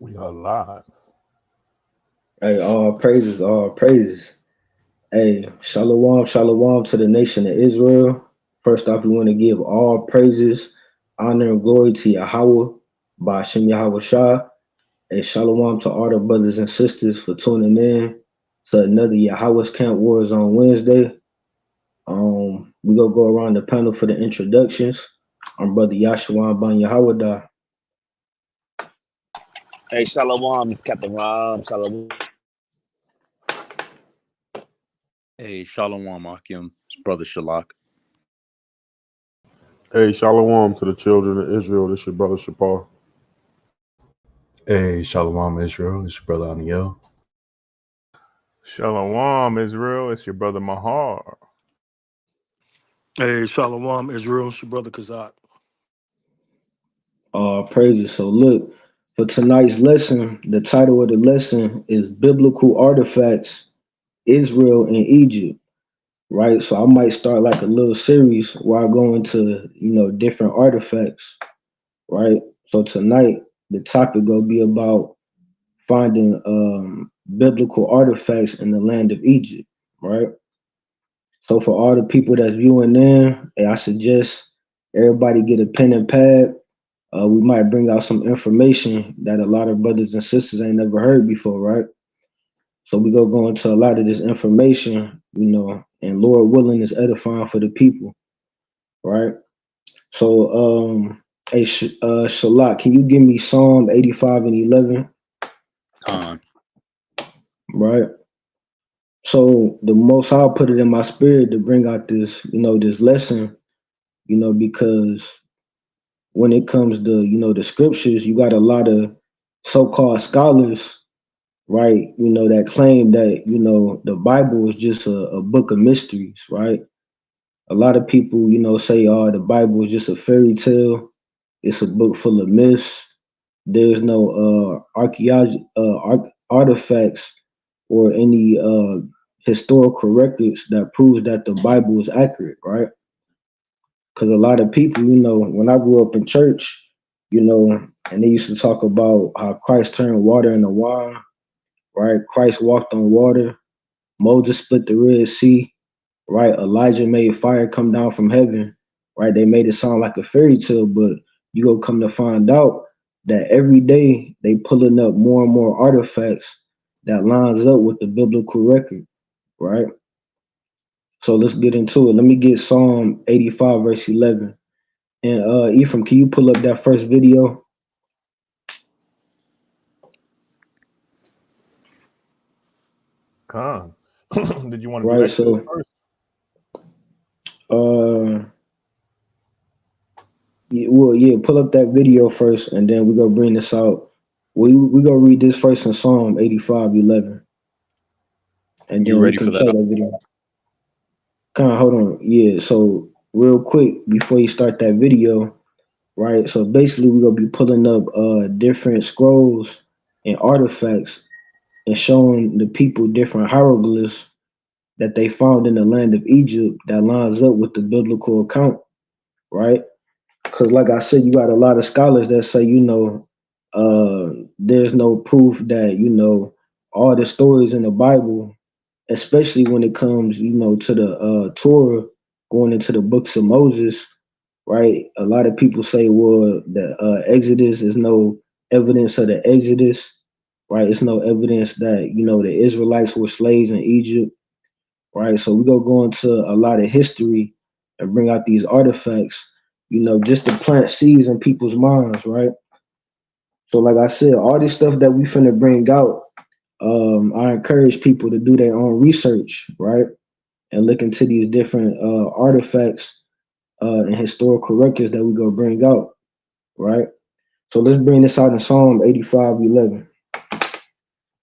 We are live. Hey, all praises, all praises. Hey, shalom, shalom to the nation of Israel. First off, we want to give all praises, honor, and glory to Yahweh by Hashem Yahweh Shah. Hey, shalom to all the brothers and sisters for tuning in to another Yahweh's Camp Wars on Wednesday. We gonna go around the panel for the introductions. I'm brother Yahshua Ban Yahweh. Hey, Shalom, it's Captain Rob. Shalom. Hey, Shalom Akim, it's Brother Shalak. Hey, shalom to the children of Israel. This your brother Shapar. Hey, Shalom Israel, it's your brother Amiel. Shalom, Israel. It's your brother Mahar. Hey, Shalom, Israel. It's your brother Kazak. All praises. So look, for tonight's lesson, the title of the lesson is Biblical Artifacts, Israel and Egypt. Right. So I might start like a little series where I go into, different artifacts. Right. So tonight the topic gonna be about finding biblical artifacts in the land of Egypt. Right. So for all the people that's viewing in, I suggest everybody get a pen and pad. We might bring out some information that a lot of brothers and sisters ain't never heard before, right? So we go into a lot of this information, and Lord willing is edifying for the people, right? So, hey, Shalak, can you give me Psalm 85 and 11, Khan. right? So the Most High put it in my spirit to bring out this, this lesson, because when it comes to, the scriptures, you got a lot of so-called scholars, right? That claim that, the Bible is just a book of mysteries, right? A lot of people, say, oh, the Bible is just a fairy tale. It's a book full of myths. There's no artifacts or any historical records that proves that the Bible is accurate, right? Because a lot of people, when I grew up in church, and they used to talk about how Christ turned water into wine, right? Christ walked on water. Moses split the Red Sea, right? Elijah made fire come down from heaven, right? They made it sound like a fairy tale, but you go come to find out that every day they pulling up more and more artifacts that lines up with the biblical record, right? So let's get into it. Let me get Psalm 85, verse 11. And Ephraim, can you pull up that first video? Khan. Did you want to do Right, Exodus so first? pull up that video first, and then we're gonna bring this out. We gonna read this first in Psalm 85:11, and You then we ready can for play that? that video. Hold on. Yeah, so real quick before you start that video, right? So basically, we're gonna be pulling up different scrolls and artifacts and showing the people different hieroglyphs that they found in the land of Egypt that lines up with the biblical account, right? Because like I said, you got a lot of scholars that say, there's no proof that, all the stories in the Bible, especially when it comes, to the Torah, going into the books of Moses, right? A lot of people say, well, the Exodus is no evidence of the Exodus, right? It's no evidence that, the Israelites were slaves in Egypt, right? So we go into a lot of history and bring out these artifacts, just to plant seeds in people's minds, right? So like I said, all this stuff that we finna bring out, I encourage people to do their own research, right? And look into these different artifacts and historical records that we go bring out, right? So let's bring this out in Psalm 85:11.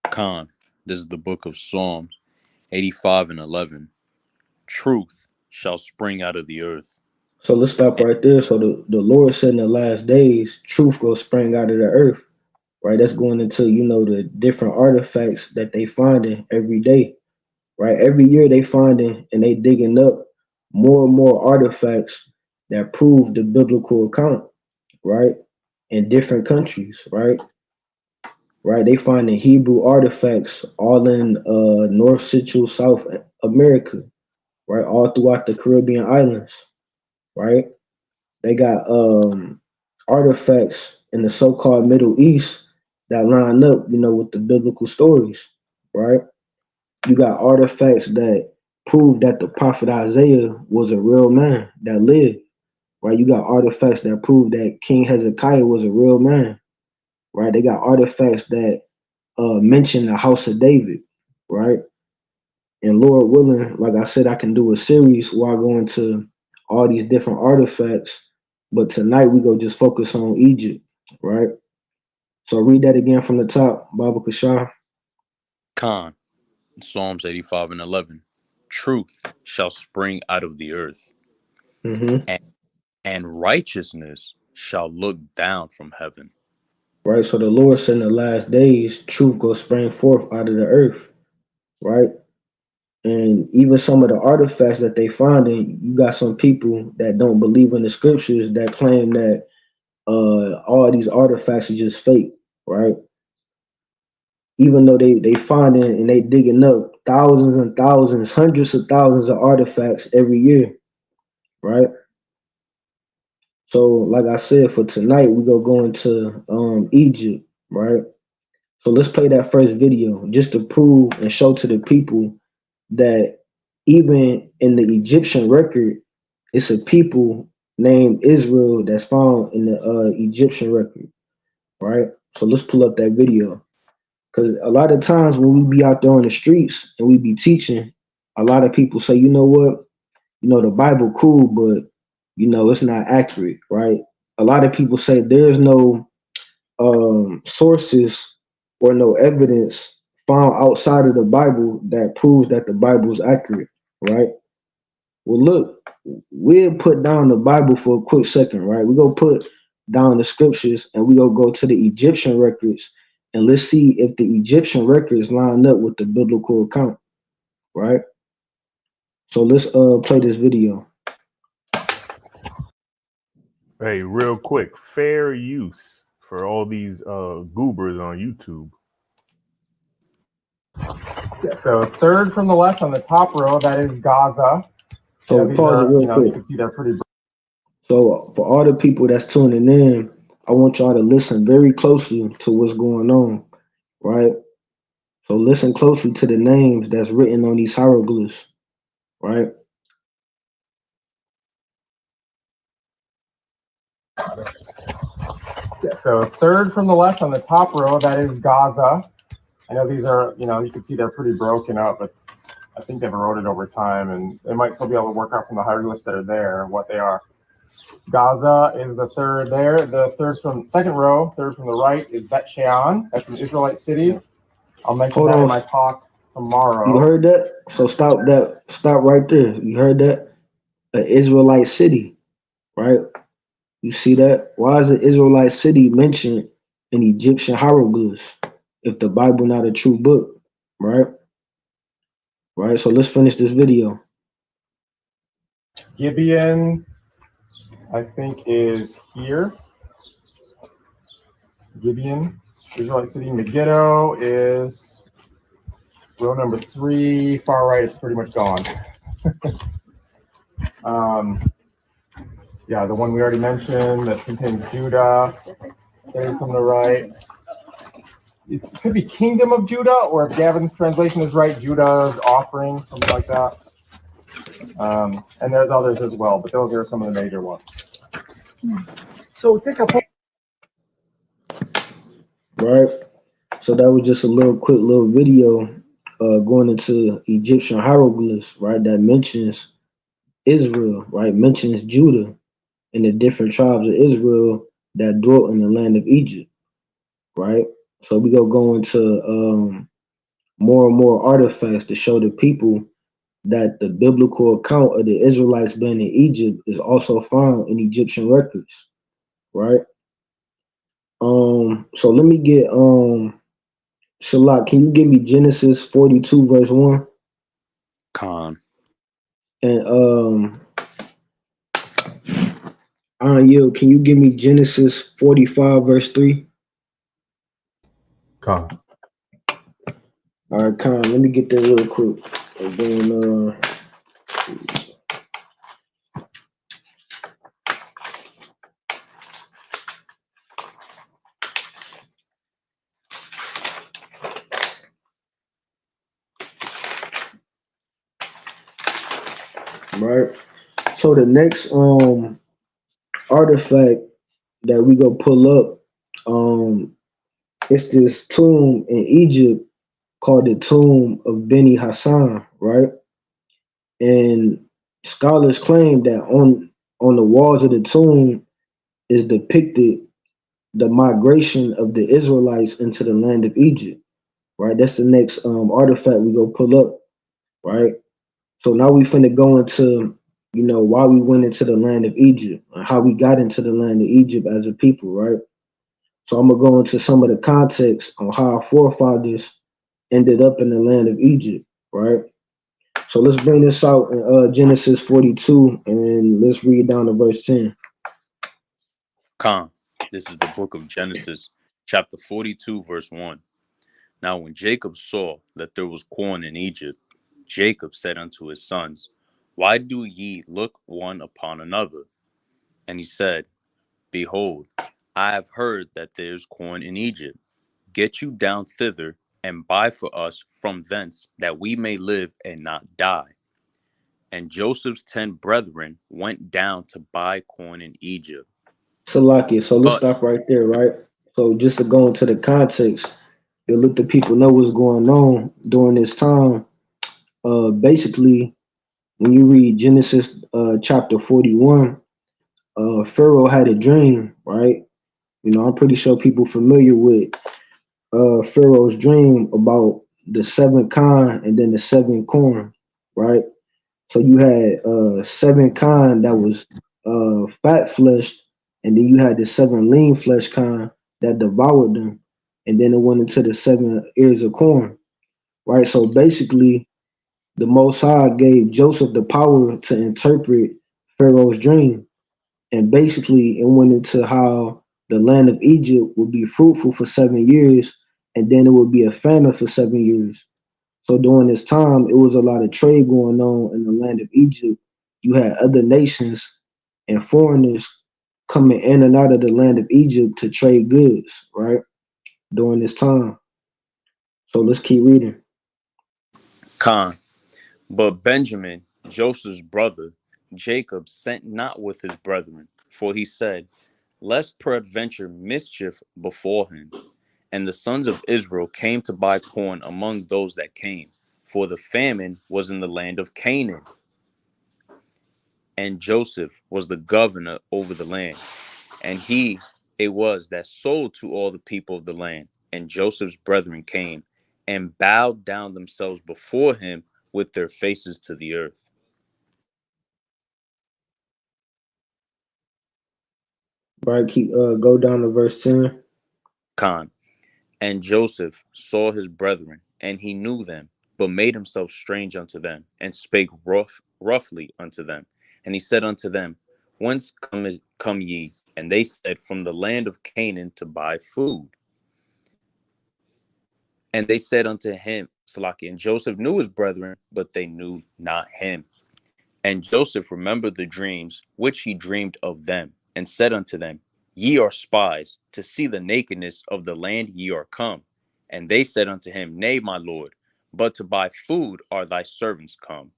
Khan. This is the book of Psalms 85 and 11. Truth shall spring out of the earth. So let's stop And right there. So the Lord said in the last days, truth will spring out of the earth, right? That's going into, the different artifacts that they finding every day, right? Every year they finding and they digging up more and more artifacts that prove the biblical account, right? In different countries, right? right? They finding Hebrew artifacts all in North, Central, South America, right? All throughout the Caribbean islands, right? They got artifacts in the so-called Middle East that line up, with the biblical stories, right? You got artifacts that prove that the prophet Isaiah was a real man that lived, right? You got artifacts that prove that King Hezekiah was a real man, right? They got artifacts that mention the house of David, right? And Lord willing, like I said, I can do a series where I go into all these different artifacts. But tonight we go just focus on Egypt, right? So read that again from the top, Baba Kashar. Khan, Psalms 85 and 11. Truth shall spring out of the earth, Mm-hmm. and righteousness shall look down from heaven. Right. So the Lord said in the last days, truth will spring forth out of the earth, right? And even some of the artifacts that they finding, you got some people that don't believe in the scriptures that claim that all these artifacts are just fake, right? Even though they finding and they digging up thousands and thousands, hundreds of thousands of artifacts every year, right? So, like I said, for tonight we go into Egypt, right? So let's play that first video just to prove and show to the people that even in the Egyptian record, it's a people named Israel that's found in the Egyptian record, right? So let's pull up that video. Because a lot of times when we be out there on the streets and we be teaching, a lot of people say, you know what, the Bible cool, but it's not accurate, right? A lot of people say there's no sources or no evidence found outside of the Bible that proves that the Bible is accurate, right? Well, look, we'll put down the Bible for a quick second, right? We go put down the scriptures and we go to the Egyptian records and let's see if the Egyptian records line up with the biblical account, right? So let's play this video. Hey, real quick, fair use for all these goobers on YouTube. Yeah, so third from the left on the top row, that is Gaza. So pause it real quick. You can see they're pretty. So for all the people that's tuning in, I want y'all to listen very closely to what's going on, right? So listen closely to the names that's written on these hieroglyphs, right? Yeah, so third from the left on the top row, that is Gaza. I know these are, you can see they're pretty broken up, but I think they've eroded over time, and they might still be able to work out from the hieroglyphs that are there what they are. Gaza is the third there. The third from second row, third from the right is Bet Shean. That's an Israelite city. I'll mention that in my talk tomorrow. You heard that? So stop right there. You heard that? An Israelite city, right? You see that? Why is an Israelite city mentioned in Egyptian hieroglyphs if the Bible not a true book, right? Right. So let's finish this video. Gibeon, I think, is here. Gibeon, Israelite city. Megiddo is row number 3, far right. It's pretty much gone. Yeah, the one we already mentioned that contains Judah. There from the right. It could be Kingdom of Judah, or if Gavin's translation is right, Judah's offering, something like that. And there's others as well, but those are some of the major ones. So take a poll. Right. So that was just a quick little video going into Egyptian hieroglyphs, right? That mentions Israel, right? Mentions Judah and the different tribes of Israel that dwelt in the land of Egypt, right? So we go into more and more artifacts to show the people that the biblical account of the Israelites being in Egypt is also found in Egyptian records, right? So let me get Shalak, can you give me Genesis 42 verse 1? Khan. And Yield, can you give me Genesis 45 verse 3? Con. All right, Con, let me get that real quick. And then, right. So the next artifact that we go pull up, it's this tomb in Egypt called the Tomb of Beni Hassan, right? And scholars claim that on the walls of the tomb is depicted the migration of the Israelites into the land of Egypt, right? That's the next artifact we go pull up, right? So now we finna go into, why we went into the land of Egypt, and how we got into the land of Egypt as a people, right? So I'm gonna go into some of the context on how our forefathers ended up in the land of Egypt, right? So let's bring this out in Genesis 42, and let's read down to verse 10. Con. This is the book of Genesis, chapter 42, verse 1. Now when Jacob saw that there was corn in Egypt, Jacob said unto his sons, Why do ye look one upon another? And he said, Behold, I have heard that there is corn in Egypt. Get you down thither, and buy for us from thence, that we may live and not die. And Joseph's 10 brethren went down to buy corn in Egypt. Salakia. So let's But stop right there, right? So just to go into the context, to let the people know what's going on during this time. Basically, when you read Genesis chapter 41, Pharaoh had a dream, right? I'm pretty sure people familiar with Pharaoh's dream about the seven kine and then the seven corn, right? So you had seven kine that was fat fleshed, and then you had the seven lean flesh kine that devoured them, and then it went into the seven ears of corn, right? So basically, the Most High gave Joseph the power to interpret Pharaoh's dream, and basically it went into how the land of Egypt would be fruitful for 7 years, and then it would be a famine for 7 years. So during this time, it was a lot of trade going on in the land of Egypt. You had other nations and foreigners coming in and out of the land of Egypt to trade goods, right? During this time. So let's keep reading. Con. But Benjamin, Joseph's brother, Jacob, sent not with his brethren, for he said, Lest peradventure mischief befall him. And the sons of Israel came to buy corn among those that came, for the famine was in the land of Canaan. And Joseph was the governor over the land, and he it was that sold to all the people of the land. And Joseph's brethren came and bowed down themselves before him with their faces to the earth. Right, keep go down to verse 10. Con. And Joseph saw his brethren, and he knew them, but made himself strange unto them, and spake roughly unto them. And he said unto them, Whence come ye? And they said, From the land of Canaan to buy food. And they said unto him, Salaki, and Joseph knew his brethren, but they knew not him. And Joseph remembered the dreams which he dreamed of them, and said unto them, Ye are spies, to see the nakedness of the land ye are come. And they said unto him, Nay, my lord, but to buy food are thy servants come.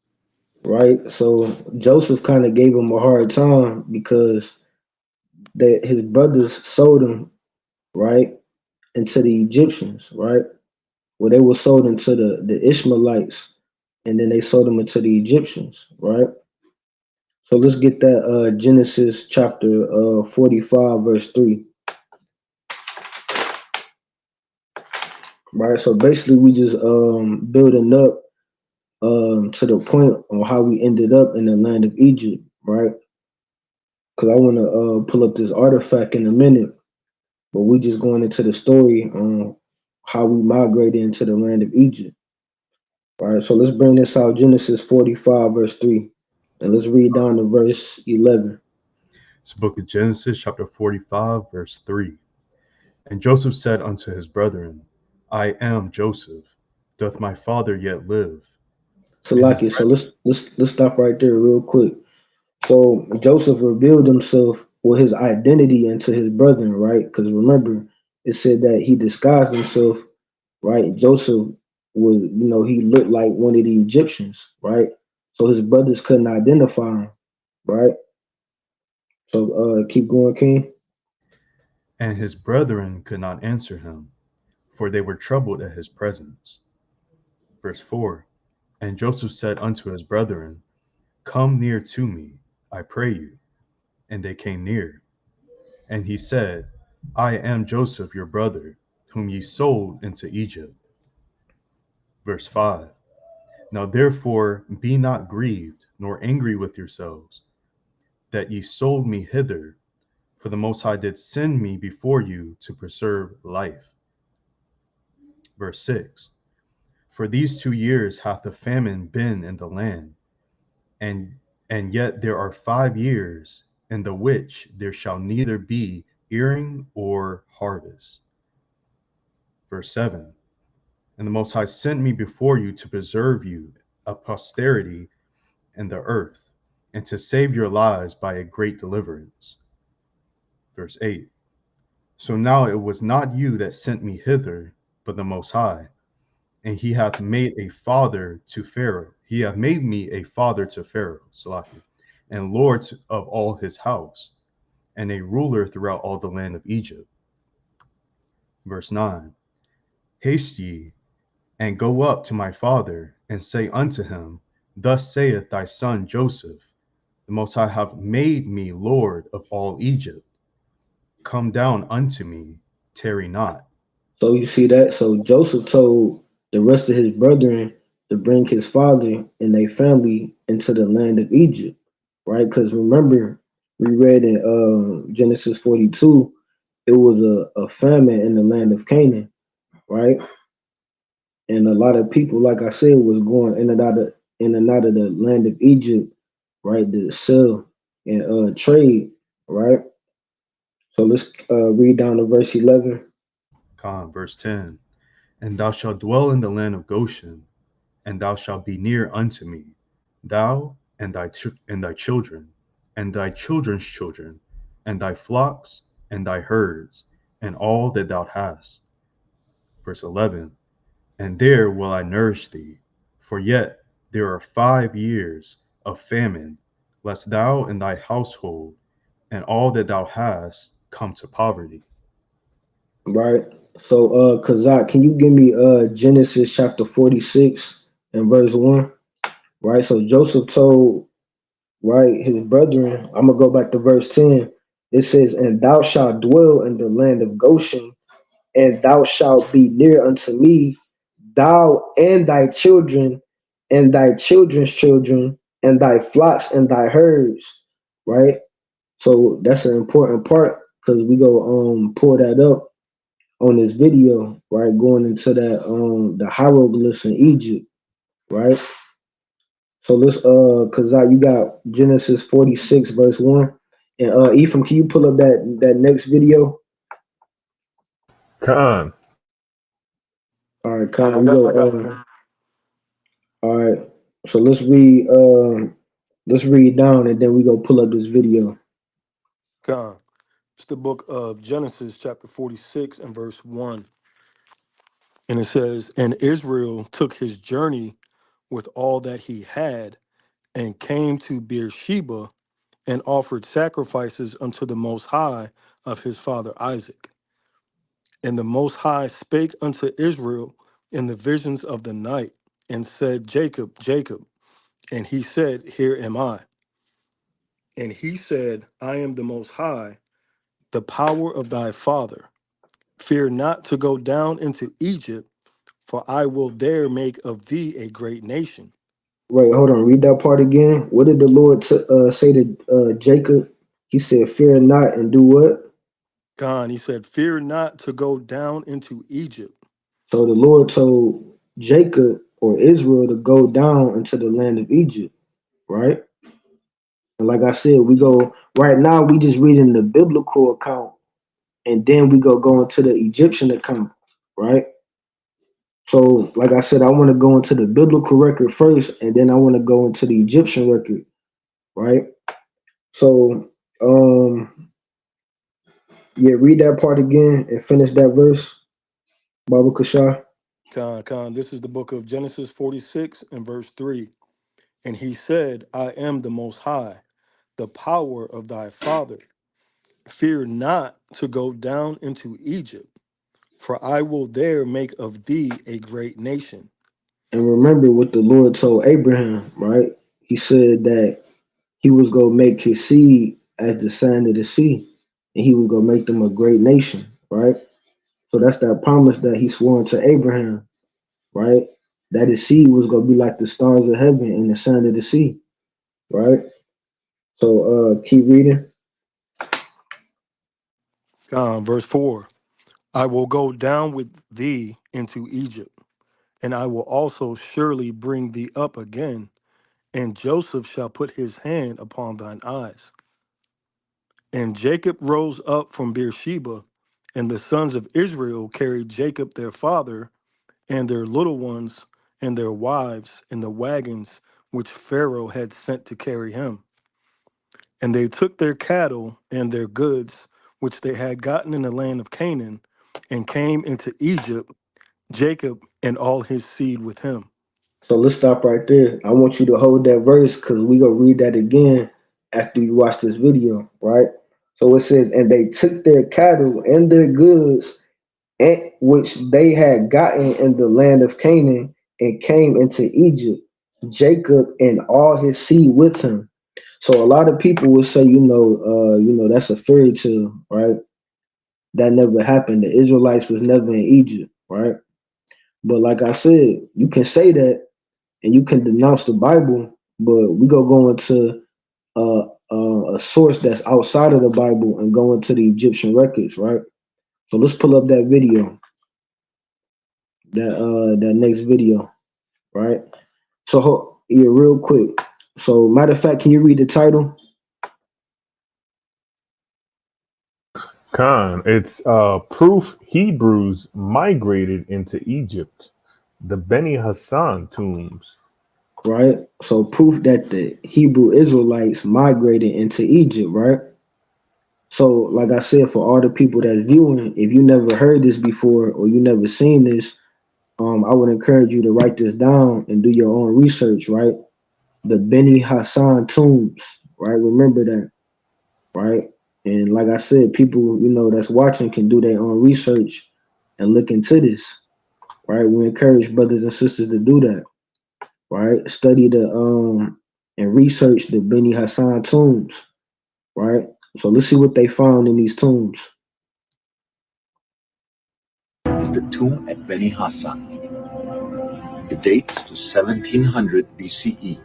Right. So Joseph kind of gave him a hard time because his brothers sold him, right, into the Egyptians, right? Well, they were sold into the Ishmaelites, and then they sold them into the Egyptians, right? So let's get that Genesis chapter 45, verse 3. Right. So basically we just building up to the point on how we ended up in the land of Egypt, right? Because I want to pull up this artifact in a minute, but we just going into the story on how we migrated into the land of Egypt. All right, so let's bring this out, Genesis 45, verse 3. And let's read down to verse 11. It's the book of Genesis, chapter 45, verse 3. And Joseph said unto his brethren, I am Joseph. Doth my father yet live? So And his Lucky, so let's stop right there real quick. So Joseph revealed himself with his identity into his brethren, right? Because remember, it said that he disguised himself, right? Joseph was, he looked like one of the Egyptians, right? So his brothers couldn't identify him, right? So keep going, King. and his brethren could not answer him, for they were troubled at his presence. Verse 4. And Joseph said unto his brethren, Come near to me, I pray you. And they came near. And he said, I am Joseph your brother, whom ye sold into Egypt. Verse 5. Now therefore be not grieved, nor angry with yourselves, that ye sold me hither, for the Most High did send me before you to preserve life. Verse 6. For these 2 years hath the famine been in the land, and yet there are 5 years in the which there shall neither be earing or harvest. Verse 7. And the Most High sent me before you to preserve you a posterity in the earth, and to save your lives by a great deliverance. Verse 8. So now it was not you that sent me hither, but the Most High. And he hath made a father to Pharaoh. He hath made me a father to Pharaoh, Salakia, and lord of all his house, and a ruler throughout all the land of Egypt. Verse 9. Haste ye, and go up to my father, and say unto him, Thus saith thy son Joseph, the Most High hath made me Lord of all Egypt. Come down unto me, tarry not. So you see that? So Joseph told the rest of his brethren to bring his father and their family into the land of Egypt, right? Because remember, we read in Genesis 42, it was a famine in the land of Canaan, right? And a lot of people, like I said, was going in and out of the land of Egypt, right, to sell and trade, right? So let's read down to verse 11. Verse 10. And thou shalt dwell in the land of Goshen, and thou shalt be near unto me, thou and thy children, and thy children's children, and thy flocks, and thy herds, and all that thou hast. Verse 11. And there will I nourish thee, for yet there are 5 years of famine, lest thou and thy household and all that thou hast come to poverty. Right. So Kazak, can you give me Genesis chapter 46 and verse 1? Right. So Joseph told, right, his brethren, I'm gonna go back to verse 10. It says, And thou shalt dwell in the land of Goshen, and thou shalt be near unto me, thou and thy children, and thy children's children, and thy flocks and thy herds. Right? So that's an important part because we go pull that up on this video, right? Going into that the hieroglyphs in Egypt, right? So let's cause you got Genesis 46 verse 1. And Ephraim, can you pull up that next video? Khan. All right, I Con, we got, go I got it. all right. So let's read down and then we go pull up this video. God. It's the book of Genesis, chapter 46 and verse 1. And it says, And Israel took his journey with all that he had and came to Beersheba and offered sacrifices unto the Most High of his father Isaac. And the Most High spake unto Israel in the visions of the night and said, Jacob, Jacob. And he said, Here am I. And he said, I am the Most High, the power of thy father. Fear not to go down into Egypt, for I will there make of thee a great nation. Wait, hold on. Read that part again. What did the Lord say to Jacob? He said, "Fear not," and do what? God, he said, Fear not to go down into Egypt. So the Lord told Jacob or Israel to go down into the land of Egypt, right? And like I said, we go right now. We just reading the biblical account, and then we go into the Egyptian account, right? So, like I said, I want to go into the biblical record first, and then I want to go into the Egyptian record, right? So, yeah, read that part again and finish that verse, Baba Kashar. Khan, this is the book of Genesis 46 and verse 3. And he said, I am the Most High, the power of thy father. Fear not to go down into Egypt, for I will there make of thee a great nation. And remember what the Lord told Abraham, right? He said that he was going to make his seed as the sand of the sea, and he was going to make them a great nation, right? So that's that promise that he swore to Abraham, right? That his seed was going to be like the stars of heaven and the sand of the sea, right? So keep reading. Verse 4. I will go down with thee into Egypt, and I will also surely bring thee up again, and Joseph shall put his hand upon thine eyes. And Jacob rose up from Beersheba, and the sons of Israel carried Jacob their father, and their little ones, and their wives, in the wagons which Pharaoh had sent to carry him. And they took their cattle and their goods, which they had gotten in the land of Canaan, and came into Egypt, Jacob and all his seed with him. So let's stop right there. I want you to hold that verse because we gonna read that again after you watch this video, right? So it says, and they took their cattle and their goods, and which they had gotten in the land of Canaan, and came into Egypt, Jacob and all his seed with him. So a lot of people will say, that's a fairy tale, right? That never happened. The Israelites was never in Egypt, right? But like I said, you can say that and you can denounce the Bible, but we go into a source that's outside of the Bible and go into the Egyptian records, right? So let's pull up that video, that next video, right? So yeah, real quick. So matter of fact, can you read the title? Khan, it's proof Hebrews migrated into Egypt. The Beni Hassan tombs. Right. So proof that the Hebrew Israelites migrated into Egypt, right? So, like I said, for all the people that's viewing, if you never heard this before or you never seen this, I would encourage you to write this down and do your own research, right? The Beni Hassan tombs, right? Remember that, right? And like I said, people, that's watching can do their own research and look into this, right? We encourage brothers and sisters to do that, right? Study and research the Beni Hassan tombs, right? So let's see what they found in these tombs. Is the tomb at Beni Hassan. It dates to 1700 BCE.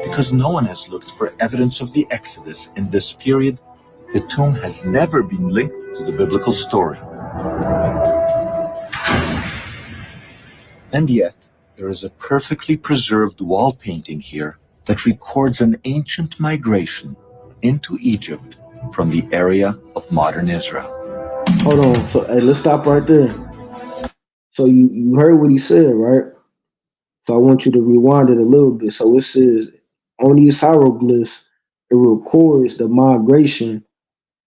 Because no one has looked for evidence of the Exodus in this period, the tomb has never been linked to the biblical story. And yet, there is a perfectly preserved wall painting here that records an ancient migration into Egypt from the area of modern Israel. Hold on. So hey, let's stop right there. So you heard what he said, right? So I want you to rewind it a little bit. So it says on these hieroglyphs, it records the migration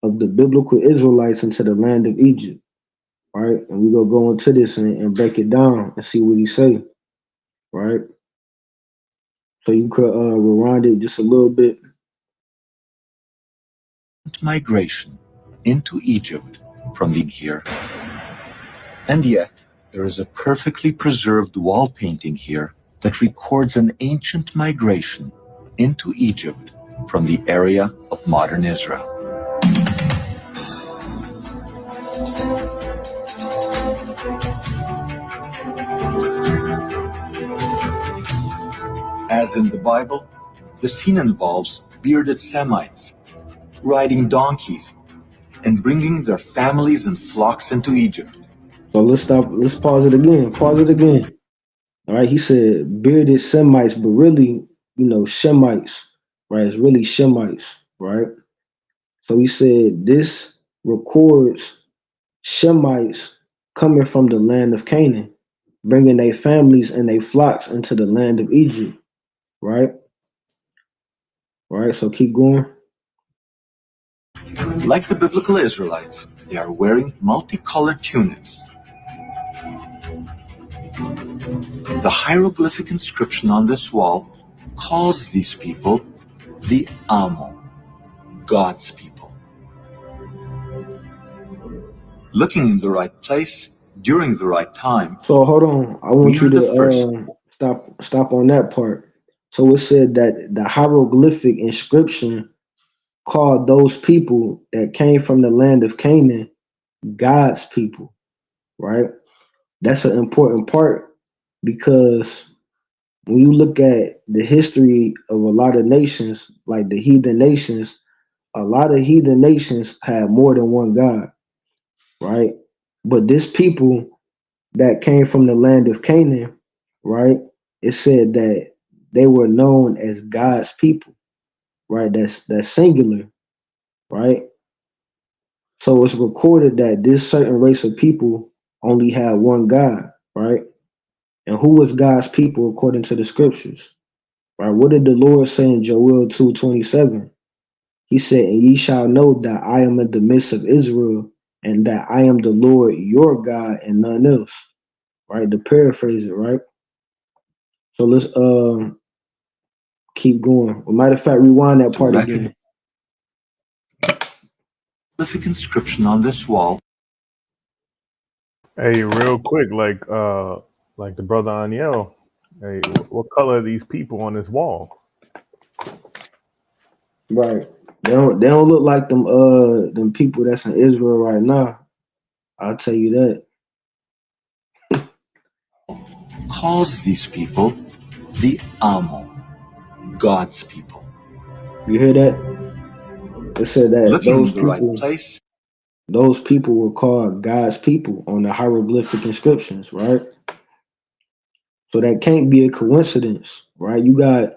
of the biblical Israelites into the land of Egypt, right? And we gonna go into this and break it down and see what he say, right? So you could rewind it just a little bit. Migration into Egypt from the here. And yet, there is a perfectly preserved wall painting here that records an ancient migration into Egypt from the area of modern Israel. As in the Bible, the scene involves bearded Semites riding donkeys and bringing their families and flocks into Egypt. So let's stop. Let's pause it again. Pause it again. All right. He said bearded Semites, but really, Shemites, right? It's really Shemites, right? So he said this records Shemites coming from the land of Canaan, bringing their families and their flocks into the land of Egypt, right? Right, so keep going. Like the biblical Israelites, they are wearing multicolored tunics. The hieroglyphic inscription on this wall calls these people the Amo, God's people. Looking in the right place during the right time. So hold on, I We want you are the first. to stop on that part. So it said that the hieroglyphic inscription called those people that came from the land of Canaan God's people, right? That's an important part because when you look at the history of a lot of nations, like the heathen nations, a lot of heathen nations have more than one God, right? But this people that came from the land of Canaan, right? It said that they were known as God's people, right? That's singular, right? So it's recorded that this certain race of people only had one God, right? And who was God's people according to the scriptures? Right? What did the Lord say in Joel 2:27? He said, and ye shall know that I am in the midst of Israel, and that I am the Lord your God and none else. Right? To paraphrase it, right? So let's keep going. Well, matter of fact, rewind that To part recognize again. the hieroglyphic inscription on this wall. Hey, real quick, like the brother Aniel. Hey, what color are these people on this wall? Right. They don't look like them people that's in Israel right now. I'll tell you that. Calls these people the Amo, God's people. You hear that? It said that Looking in the right place. those people were called God's people on the hieroglyphic inscriptions, right? So that can't be a coincidence, right? You got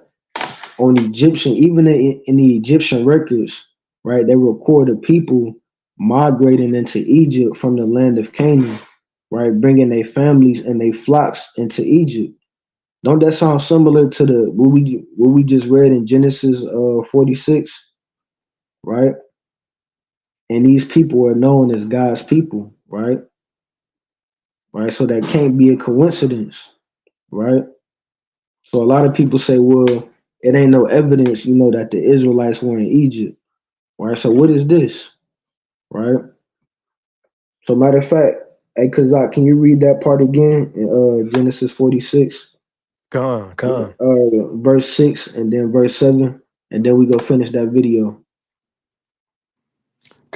on Egyptian, even in the Egyptian records, right? They recorded people migrating into Egypt from the land of Canaan, right? Bringing their families and their flocks into Egypt. Don't that sound similar to the what we just read in Genesis 46, right? And these people are known as God's people, right? Right. So that can't be a coincidence, right? So a lot of people say, well, it ain't no evidence, that the Israelites were in Egypt, right? So what is this, right? So matter of fact, hey Kazak, can you read that part again in Genesis 46, Con. verse 6 and then verse 7, and then we go finish that video.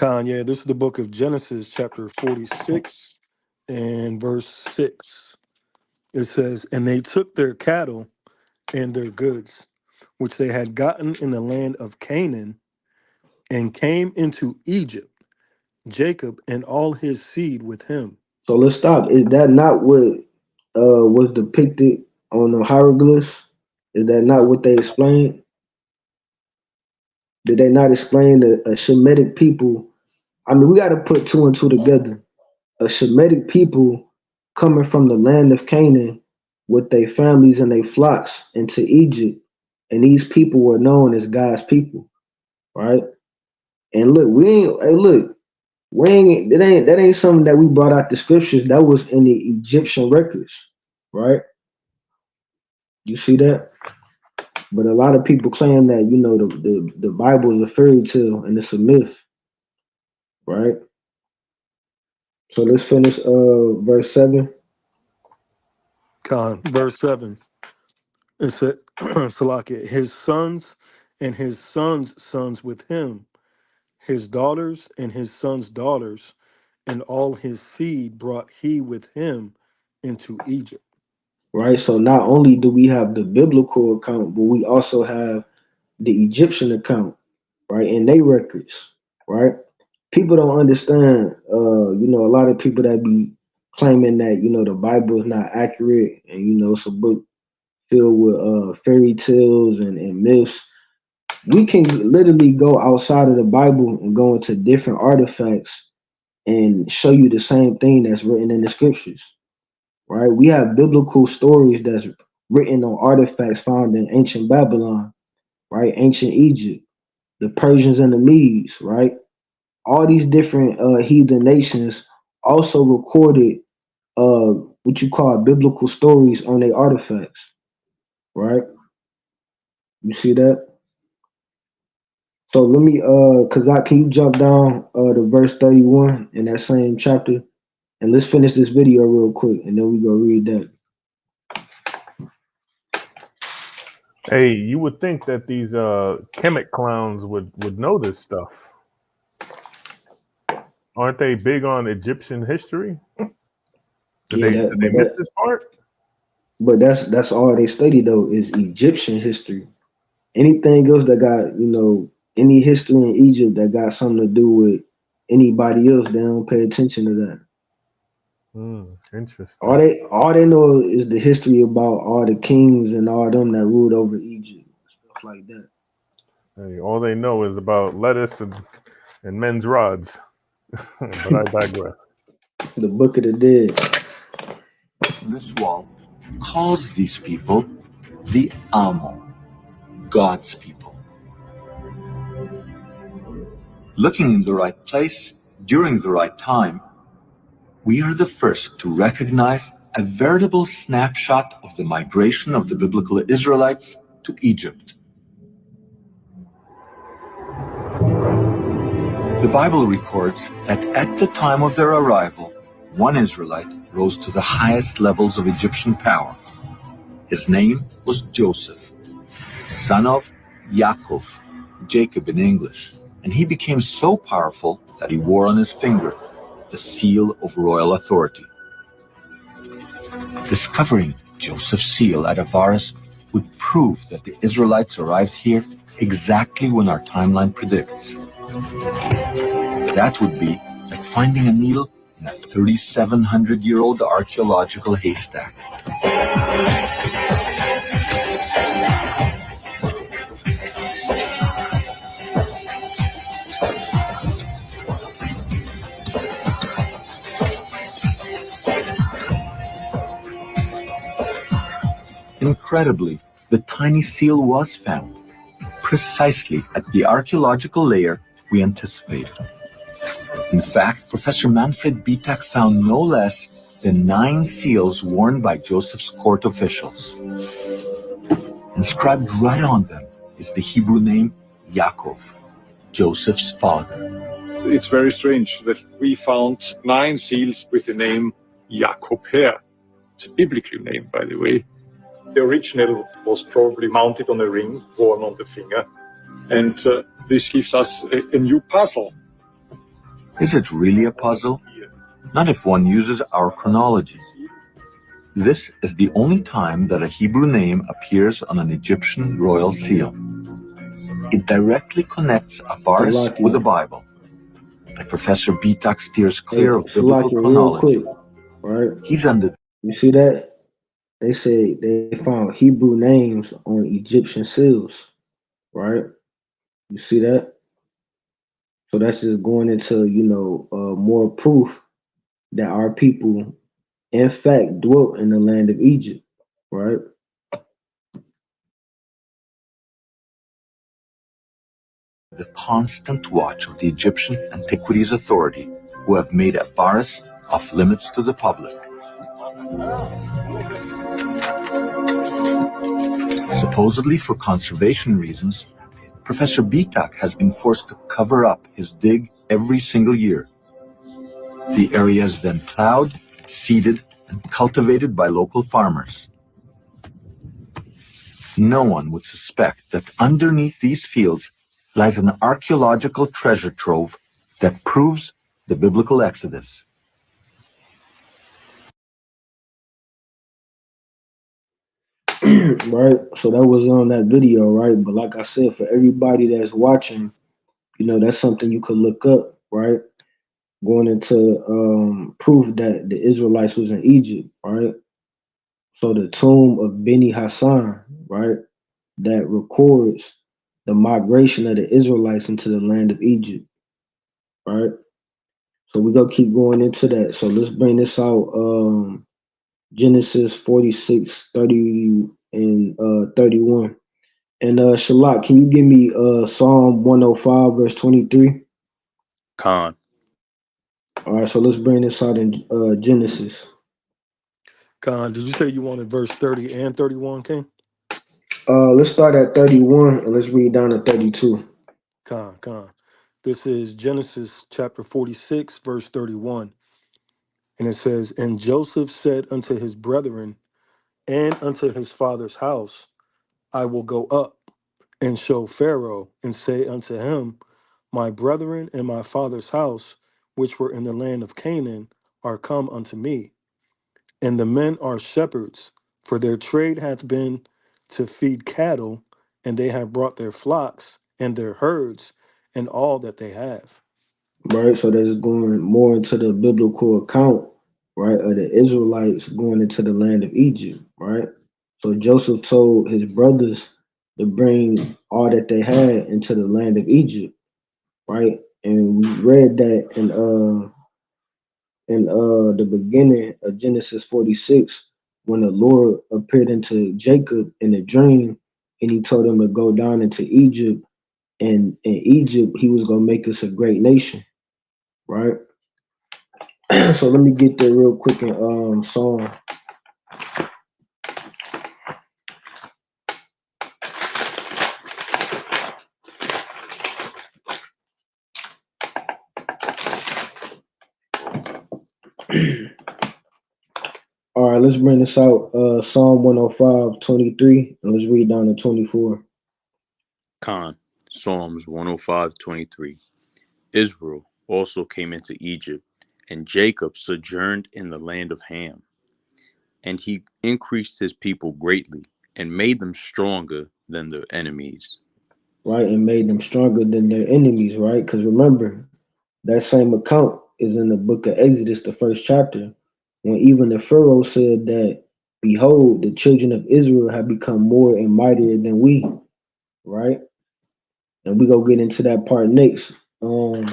Yeah, this is the book of Genesis, chapter 46 and verse 6. It says, and they took their cattle and their goods, which they had gotten in the land of Canaan, and came into Egypt, Jacob and all his seed with him. So let's stop. Is that not what was depicted on the hieroglyphs? Is that not what they explained? Did they not explain a Shemitic people? I mean, we got to put two and two together. A Shemitic people coming from the land of Canaan with their families and their flocks into Egypt, and these people were known as God's people, right? And look, that ain't something that we brought out the scriptures. That was in the Egyptian records, right? You see that? But a lot of people claim that the Bible is a fairy tale and it's a myth, right? So let's finish verse 7. Verse 7. It said, Salakia, his sons and his sons' sons with him, his daughters and his sons' daughters, and all his seed brought he with him into Egypt. Right. So not only do we have the biblical account, but we also have the Egyptian account, right, in their records, right? People don't understand. A lot of people that be claiming that the Bible is not accurate, and it's a book filled with fairy tales and myths. We can literally go outside of the Bible and go into different artifacts and show you the same thing that's written in the scriptures, right? We have biblical stories that's written on artifacts found in ancient Babylon, right? Ancient Egypt, the Persians and the Medes, right? All these different heathen nations also recorded what you call biblical stories on their artifacts, right? You see that? So let me cause can you jump down to verse 31 in that same chapter? And let's finish this video real quick and then we go read that. Hey, you would think that these Kemet clowns would know this stuff. Aren't they big on Egyptian history? Did they miss this part? But that's all they study though is Egyptian history. Anything else that got, any history in Egypt that got something to do with anybody else, they don't pay attention to that. Interesting. All they know is the history about all the kings and all them that ruled over Egypt, stuff like that. Hey, all they know is about lettuce and men's rods. But I digress. The Book of the Dead. This wall calls these people the Amo, God's people. Looking in the right place during the right time, we are the first to recognize a veritable snapshot of the migration of the biblical Israelites to Egypt. The Bible records that at the time of their arrival, one Israelite rose to the highest levels of Egyptian power. His name was Joseph, son of Yaakov, Jacob in English, and he became so powerful that he wore on his finger the seal of royal authority. Discovering Joseph's seal at Avaris would prove that the Israelites arrived here exactly when our timeline predicts. That would be like finding a needle in a 3,700-year-old archaeological haystack. Incredibly, the tiny seal was found, precisely at the archaeological layer we anticipated. In fact, Professor Manfred Bitak found no less than 9 seals worn by Joseph's court officials. Inscribed right on them is the Hebrew name Yaakov, Joseph's father. It's very strange that we found 9 seals with the name Jacob here. It's a biblical name, by the way. The original was probably mounted on a ring worn on the finger, and this gives us a new puzzle. Is it really a puzzle? Not if one uses our chronology. This is the only time that a Hebrew name appears on an Egyptian royal seal. It directly connects Avaris with the Bible. But Professor Bitak steers clear of biblical chronology. Real quick, right? He's under. You see that? They say they found Hebrew names on Egyptian seals, right? You see that? So that's just going into, more proof that our people, in fact, dwelt in the land of Egypt, right? The constant watch of the Egyptian Antiquities Authority, who have made Avaris off limits to the public. Supposedly for conservation reasons, Professor Bitak has been forced to cover up his dig every single year. The area is then plowed, seeded, and cultivated by local farmers. No one would suspect that underneath these fields lies an archaeological treasure trove that proves the biblical Exodus. Right? So that was on that video, right? But like I said, for everybody that's watching, that's something you could look up, right? Going into proof that the Israelites was in Egypt, right? So the tomb of Beni Hassan, right, that records the migration of the Israelites into the land of Egypt, right? So we're gonna keep going into that. So let's bring this out. Genesis 46, 30 and 31. And Shalak, can you give me Psalm 105 verse 23? Khan. All right, so let's bring this out in Genesis. Con, did you say you wanted verse 30 and 31, King? Let's start at 31 and let's read down to 32. Con. This is Genesis chapter 46, verse 31. And it says, And Joseph said unto his brethren and unto his father's house, I will go up and show Pharaoh and say unto him, My brethren and my father's house, which were in the land of Canaan, are come unto me. And the men are shepherds, for their trade hath been to feed cattle, and they have brought their flocks and their herds and all that they have. Right, so that's going more into the biblical account, right, of the Israelites going into the land of Egypt, right? So Joseph told his brothers to bring all that they had into the land of Egypt, right? And we read that in the beginning of Genesis 46 when the Lord appeared into Jacob in a dream and he told him to go down into Egypt, and in Egypt he was gonna make us a great nation, right? So let me get there real quick in Psalm. All right, let's bring this out. Psalm 105, 23, and let's read down to 24. Khan. Psalms 105:23. Israel also came into Egypt, and Jacob sojourned in the land of Ham. And he increased his people greatly, and made them stronger than their enemies. Right, and made them stronger than their enemies, right? Because remember, that same account is in the book of Exodus, the first chapter, when even the Pharaoh said that, behold, the children of Israel have become more and mightier than we, right? And we go get into that part next, going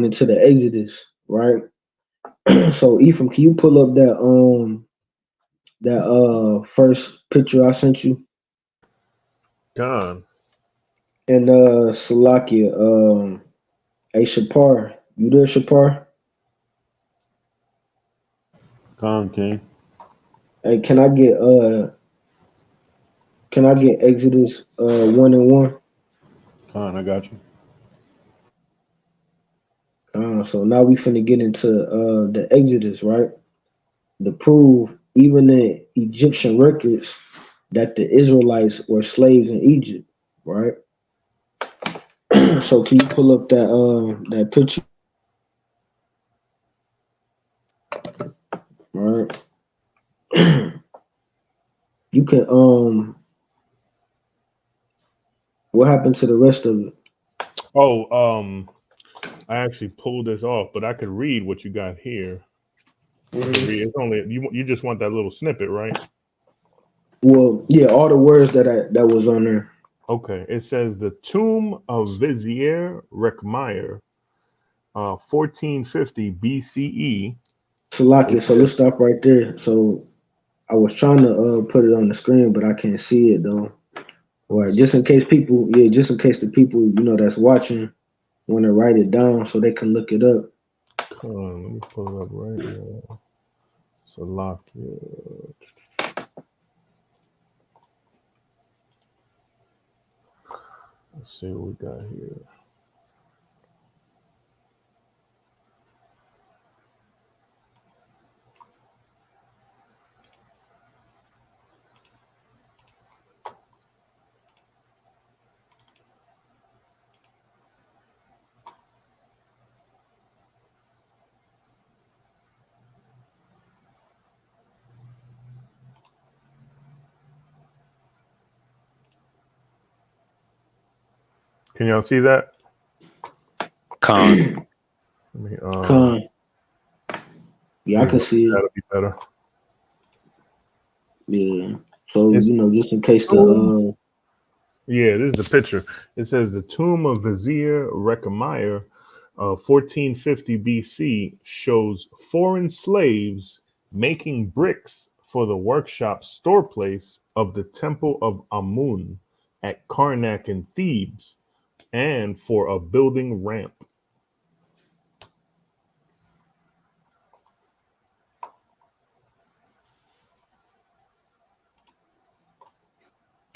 into the Exodus, right? So Ephraim, can you pull up that first picture I sent you? Gone. And Salakia, hey Shapar, you there, Shapar? Gone, King. Hey, can I get Exodus 1:1? Gone, I got you. So now we finna get into the Exodus, right? To prove even in Egyptian records that the Israelites were slaves in Egypt, right? So can you pull up that picture? All right. You can what happened to the rest of it? Oh, I actually pulled this off, but I could read what you got here. I could read. It's only you just want that little snippet, right? Well, yeah, all the words that was on there. Okay. It says the tomb of Vizier Rekhmire, 1450 BCE. Salakia, so let's stop right there. So I was trying to put it on the screen, but I can't see it though. Let me Right, see. just in case people, yeah, just in case the people that's watching want to write it down so they can look it up. Hold on, let me pull it up right now. Salakia. Let's see what we got here. Can y'all see that? Khan. Let me, Con, yeah, I maybe can see it. that'll be better. Yeah. So It's just in case tomb. the Yeah, this is the picture. It says the tomb of Vizier Rekhmire, 1450 BC shows foreign slaves making bricks for the workshop storeplace of the temple of Amun at Karnak in Thebes and for a building ramp.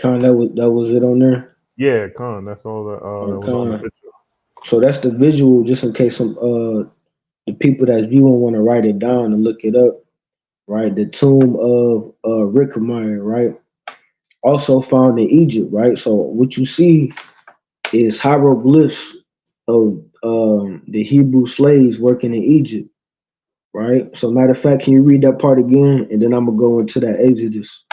Con, that was it on there. Yeah, Khan, that's all that was on the Con. picture. So that's the visual, just in case some the people that's viewing want to write it down and look it up. Right, the tomb of Rickemeyer, right, also found in Egypt. Right, so what you see is hieroglyphs of the Hebrew slaves working in Egypt. Right. So matter of fact, can you read that part again, and then I'm gonna go into that Exodus.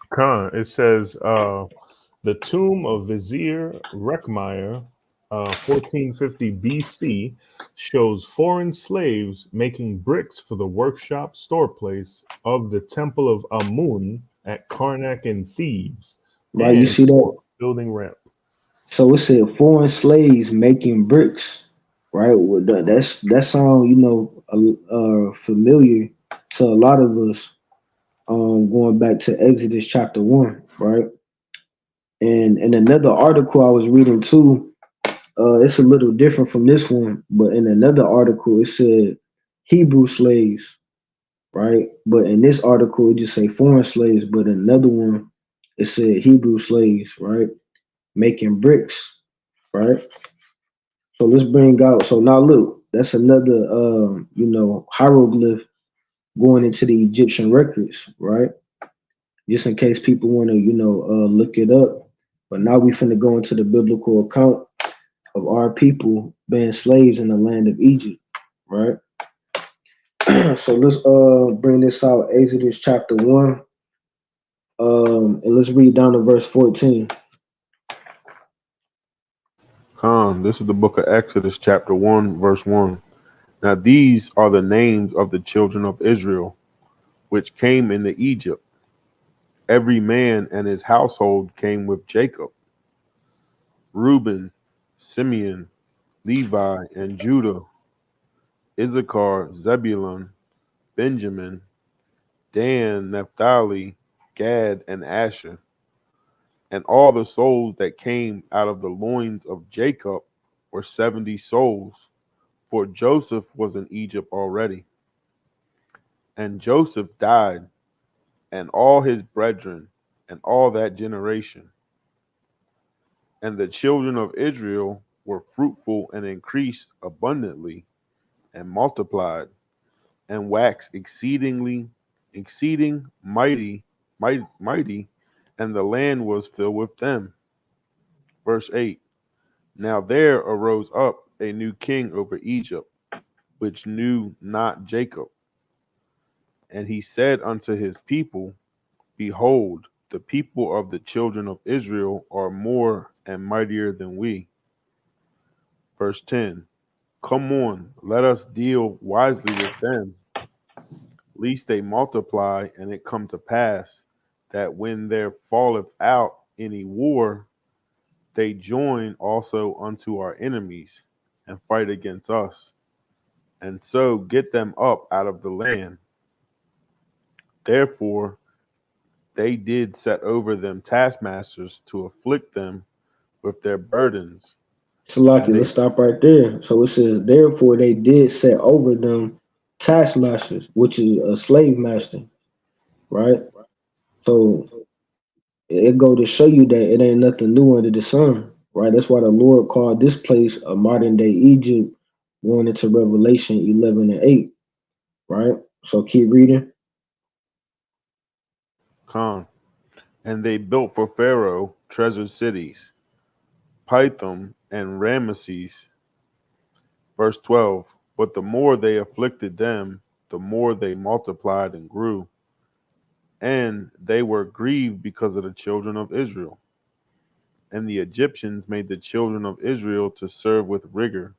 Khan, it says the tomb of Vizier Rechmeyer, 1450 BC, shows foreign slaves making bricks for the workshop storeplace of the temple of Amun at Karnak in Thebes Right, you and see that? for a building ramp. So it said foreign slaves making bricks. Right, well, that sound familiar to a lot of us. Going back to Exodus chapter 1, right? And in another article I was reading too, it's a little different from this one, but in another article it said Hebrew slaves, right? But in this article it just say foreign slaves, but in another one it said Hebrew slaves, right? Making bricks, right? So let's bring out. So now look, that's another hieroglyph going into the Egyptian records, right? Just in case people want to look it up. But now we finna go into the biblical account of our people being slaves in the land of Egypt, right? So let's bring this out, Exodus chapter 1, and let's read down to verse 14. Khan, this is the book of Exodus, chapter 1, verse 1. Now these are the names of the children of Israel, which came into Egypt. Every man and his household came with Jacob: Reuben, Simeon, Levi, and Judah; Issachar, Zebulun, Benjamin, Dan, Naphtali, Gad, and Asher. And all the souls that came out of the loins of Jacob were 70 souls, for Joseph was in Egypt already. And Joseph died, and all his brethren, and all that generation. And the children of Israel were fruitful and increased abundantly, and multiplied, and waxed exceeding mighty, and the land was filled with them. Verse 8. Now there arose up a new king over Egypt, which knew not Jacob. And he said unto his people, Behold, the people of the children of Israel are more and mightier than we. Verse 10. Come on, let us deal wisely with them, lest they multiply, and it come to pass that when there falleth out any war, they join also unto our enemies, and fight against us, and so get them up out of the land. Therefore they did set over them taskmasters to afflict them with their burdens, So, Lucky, and they let's stop right there. So it says, therefore they did set over them taskmasters, which is a slave master, right? So it go to show you that it ain't nothing new under the sun, right? That's why the Lord called this place a modern day Egypt, going into Revelation 11 and 8, right? So keep reading. come, and they built for Pharaoh treasure cities, Pithom and Ramesses. Verse 12. But the more they afflicted them, the more they multiplied and grew, and they were grieved because of the children of Israel. And the Egyptians made the children of Israel to serve with rigor.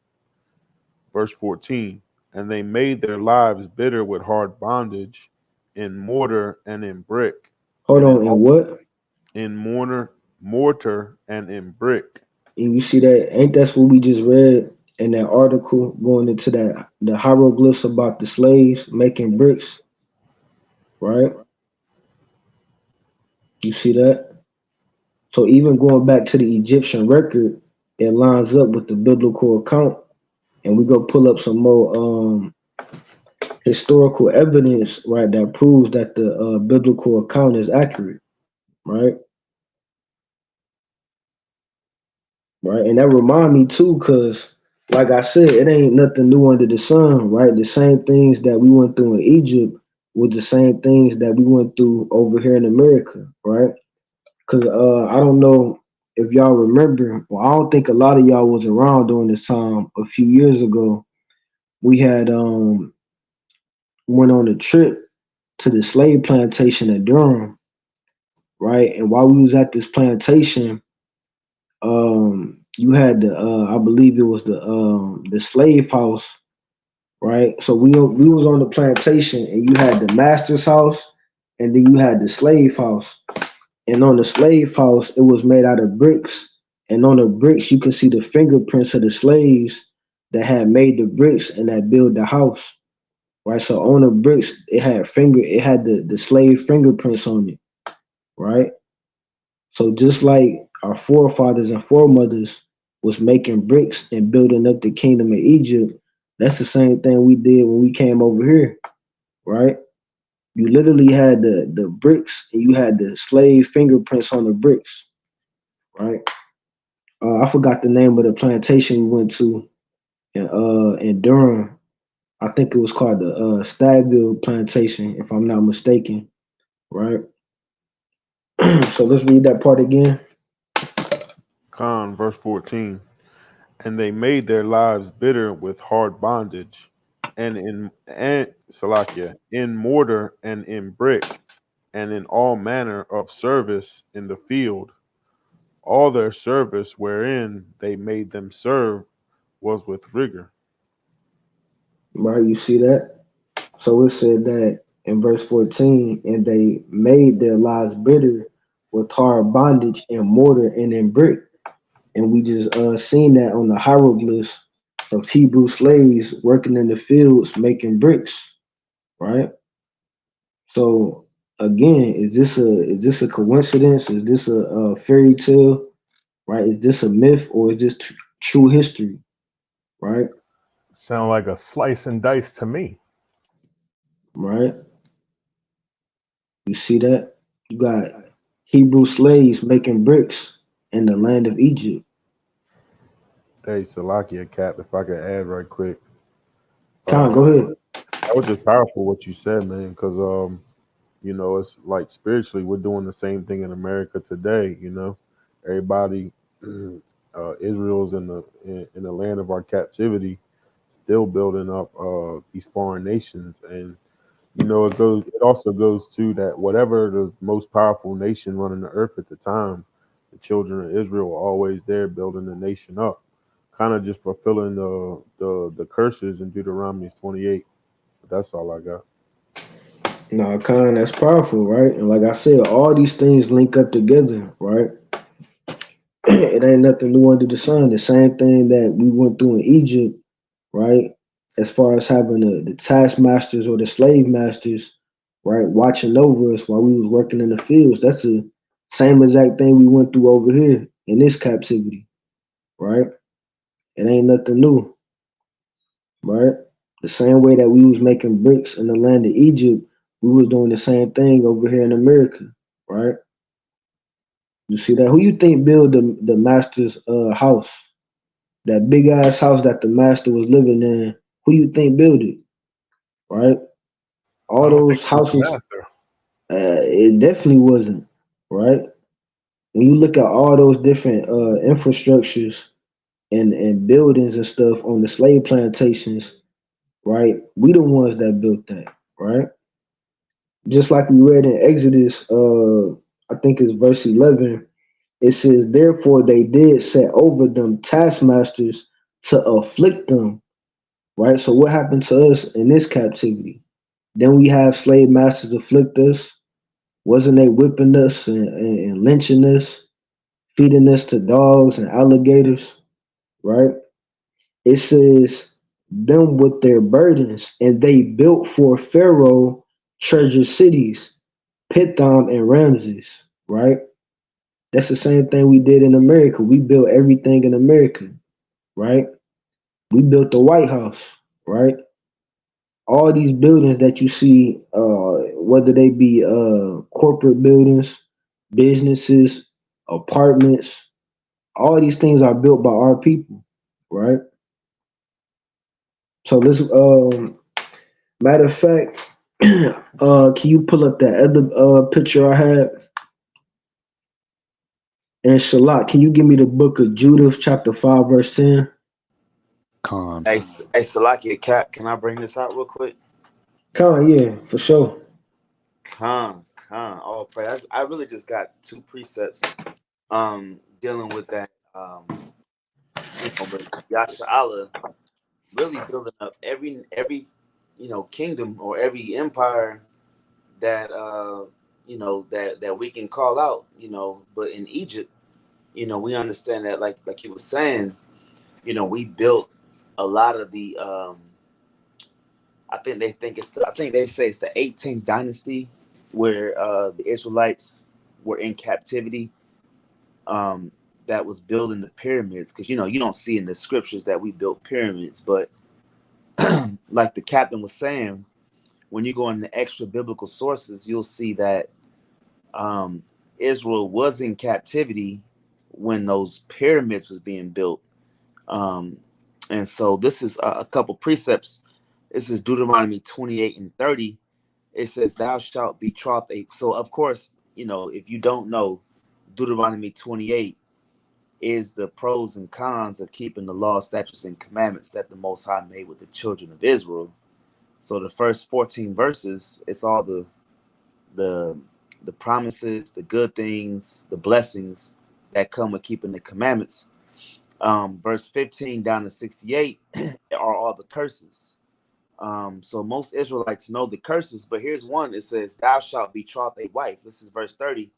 Verse 14. And they made their lives bitter with hard bondage, in mortar and in brick, Hold and on, and what? in mortar and in brick. And you see that? Ain't that's what we just read? in that article going into that the hieroglyphs about the slaves making bricks, right? You see that? So even going back to the Egyptian record, it lines up with the biblical account, and we go pull up some more historical evidence, right, that proves that the biblical account is accurate, right? Right, and that remind me too, cause like I said, it ain't nothing new under the sun, right? The same things that we went through in Egypt was the same things that we went through over here in America, right? Cause I don't know if y'all remember. Well, I don't think a lot of y'all was around during this time. A few years ago, we had went on a trip to the slave plantation in Durham, right? And while we was at this plantation, you had the I believe it was the slave house, right? So we was on the plantation, and you had the master's house, and then you had the slave house. And on the slave house, it was made out of bricks. And on the bricks, you can see the fingerprints of the slaves that had made the bricks and that built the house. Right. So on the bricks, it had the slave fingerprints on it. Right. So just like our forefathers and foremothers was making bricks and building up the kingdom of Egypt, that's the same thing we did when we came over here. Right. You literally had the bricks and you had the slave fingerprints on the bricks. Right. I forgot the name of the plantation we went to in Durham. I think it was called the Stagville Plantation, if I'm not mistaken. Right. So let's read that part again. Con, verse 14. And they made their lives bitter with hard bondage, and Salakia, in mortar and in brick, and in all manner of service in the field. All their service wherein they made them serve was with rigor. Right. You see that? So it said that in verse 14, and they made their lives bitter with hard bondage in mortar and in brick. And we just seen that on the hieroglyphs of Hebrew slaves working in the fields making bricks, right? So again, is this a coincidence? Is this a fairy tale? Right? Is this a myth or is this true history? Right? Sound like a slice and dice to me. Right? You see that? You got Hebrew slaves making bricks in the land of Egypt. Hey, Salakia, Cap, if I could add right quick. Khan, Uh, go ahead. that was just powerful what you said, man, because it's like spiritually, we're doing the same thing in America today. Everybody, Israel's in the land of our captivity, still building up these foreign nations, and it also goes to that whatever the most powerful nation running the earth at the time, the children of Israel are always there building the nation up, kind of just fulfilling the curses in Deuteronomy 28. But that's all I got. No, Khan, that's powerful, right? And like I said, all these things link up together, right? It ain't nothing new under the sun. The same thing that we went through in Egypt, right? As far as having the taskmasters or the slave masters, right, watching over us while we was working in the fields. That's the same exact thing we went through over here in this captivity, right? It ain't nothing new, right? The same way that we was making bricks in the land of Egypt, we was doing the same thing over here in America, right? You see that? Who you think built the master's house? That big ass house that the master was living in. Who you think built it? Right? I All don't think those it was the houses, master. it definitely wasn't. Right? When you look at all those different infrastructures and buildings and stuff on the slave plantations, right? We the ones that built that, right? Just like we read in Exodus, I think it's verse 11. It says, "Therefore they did set over them taskmasters to afflict them." Right. So what happened to us in this captivity? Then we have slave masters afflict us. Wasn't they whipping us and lynching us, feeding us to dogs and alligators? Right. it says them with their burdens, and they built for Pharaoh treasure cities, Pithom and Ramses, right? That's the same thing we did in America. We built everything in America, right? We built the White House, right? All these buildings that you see, whether they be corporate buildings, businesses, apartments, all these things are built by our people, right? So let's matter of fact, can you pull up that other picture I had? And Shalak, can you give me the book of Judith, chapter 5, verse 10? Con. Hey, hey, Salakia, Cap, can I bring this out real quick? Con, yeah, for sure. Con. Oh, pray. I really just got two precepts dealing with that. With Yasha Allah really building up every kingdom or every empire that that we can call out, but in Egypt, we understand that like he was saying, we built a lot of the I think they say it's the 18th dynasty where the Israelites were in captivity, um that was building the pyramids, because you don't see in the scriptures that we built pyramids, but like the captain was saying, when you go into extra biblical sources, you'll see that um, Israel was in captivity when those pyramids was being built. Um, and so this is a couple precepts. This is Deuteronomy 28 and 30. It says, thou shalt betroth a. So, of course, if you don't know, Deuteronomy 28 is the pros and cons of keeping the law, statutes, and commandments that the Most High made with the children of Israel. So the first 14 verses, it's all the promises, the good things, the blessings that come with keeping the commandments. Verse 15 down to 68 are all the curses. So most Israelites know the curses, but here's one. It says, thou shalt betroth a wife. This is verse 30.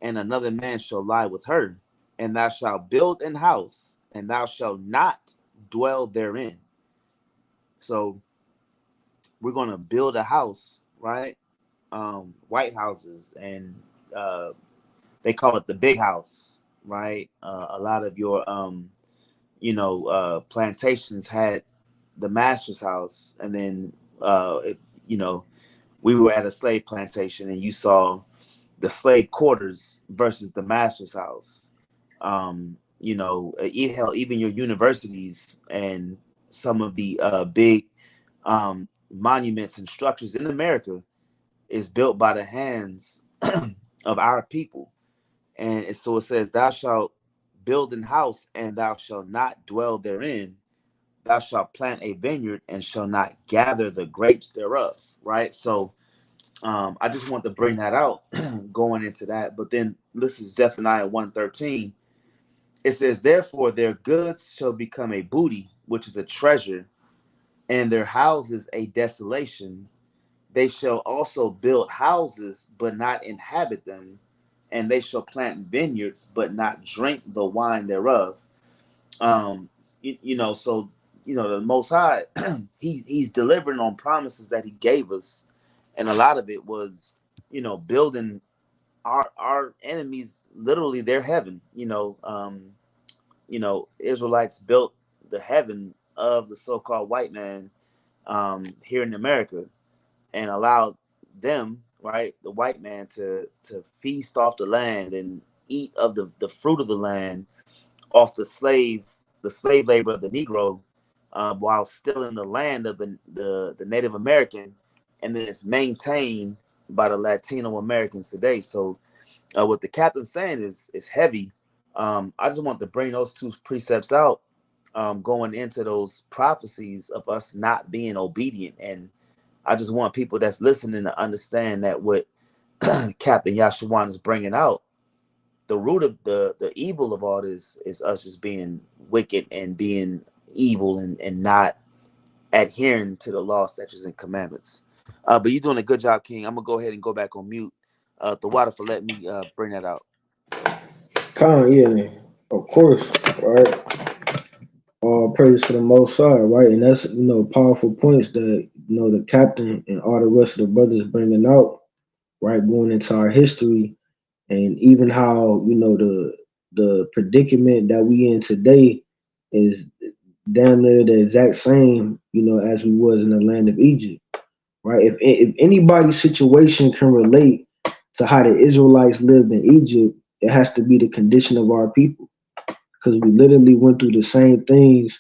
And another man shall lie with her, and thou shalt build an house, and thou shalt not dwell therein. So we're going to build a house, right? White houses, and they call it the big house, right? A lot of your plantations had the master's house, and then we were at a slave plantation, and you saw the slave quarters versus the master's house. Hell, even your universities and some of the big monuments and structures in America is built by the hands of our people. And so it says, thou shalt build an house, and thou shalt not dwell therein. Thou shalt plant a vineyard, and shall not gather the grapes thereof. Right. So I just want to bring that out going into that. But then this is Zephaniah 1:13. It says, therefore their goods shall become a booty, which is a treasure, and their houses a desolation. They shall also build houses, but not inhabit them, and they shall plant vineyards, but not drink the wine thereof. Um, so the Most High, he's delivering on promises that he gave us, and a lot of it was, building our enemies literally their heaven. Israelites built the heaven of the so-called white man here in America, and allowed them, right, the white man, to feast off the land and eat of the fruit of the land, off the slave labor of the Negro, while still in the land of the Native American, and then it's maintained by the Latino Americans today. So what the captain's saying is heavy. I just want to bring those two precepts out, going into those prophecies of us not being obedient. And I just want people that's listening to understand that what Captain Yashawan is bringing out, the root of the evil of all this is us just being wicked and being evil, and not adhering to the law, statutes, and commandments. But you're doing a good job, King. I'm gonna go ahead and go back on mute. The water for letting me bring that out. Con, yeah, of course, right? praise to the Most High, right? And that's powerful points that the captain and all the rest of the brothers bringing out, right? Going into our history, and even how the predicament that we in today is damn near the exact same, as we was in the land of Egypt, right? If anybody's situation can relate to how the Israelites lived in Egypt, it has to be the condition of our people, because we literally went through the same things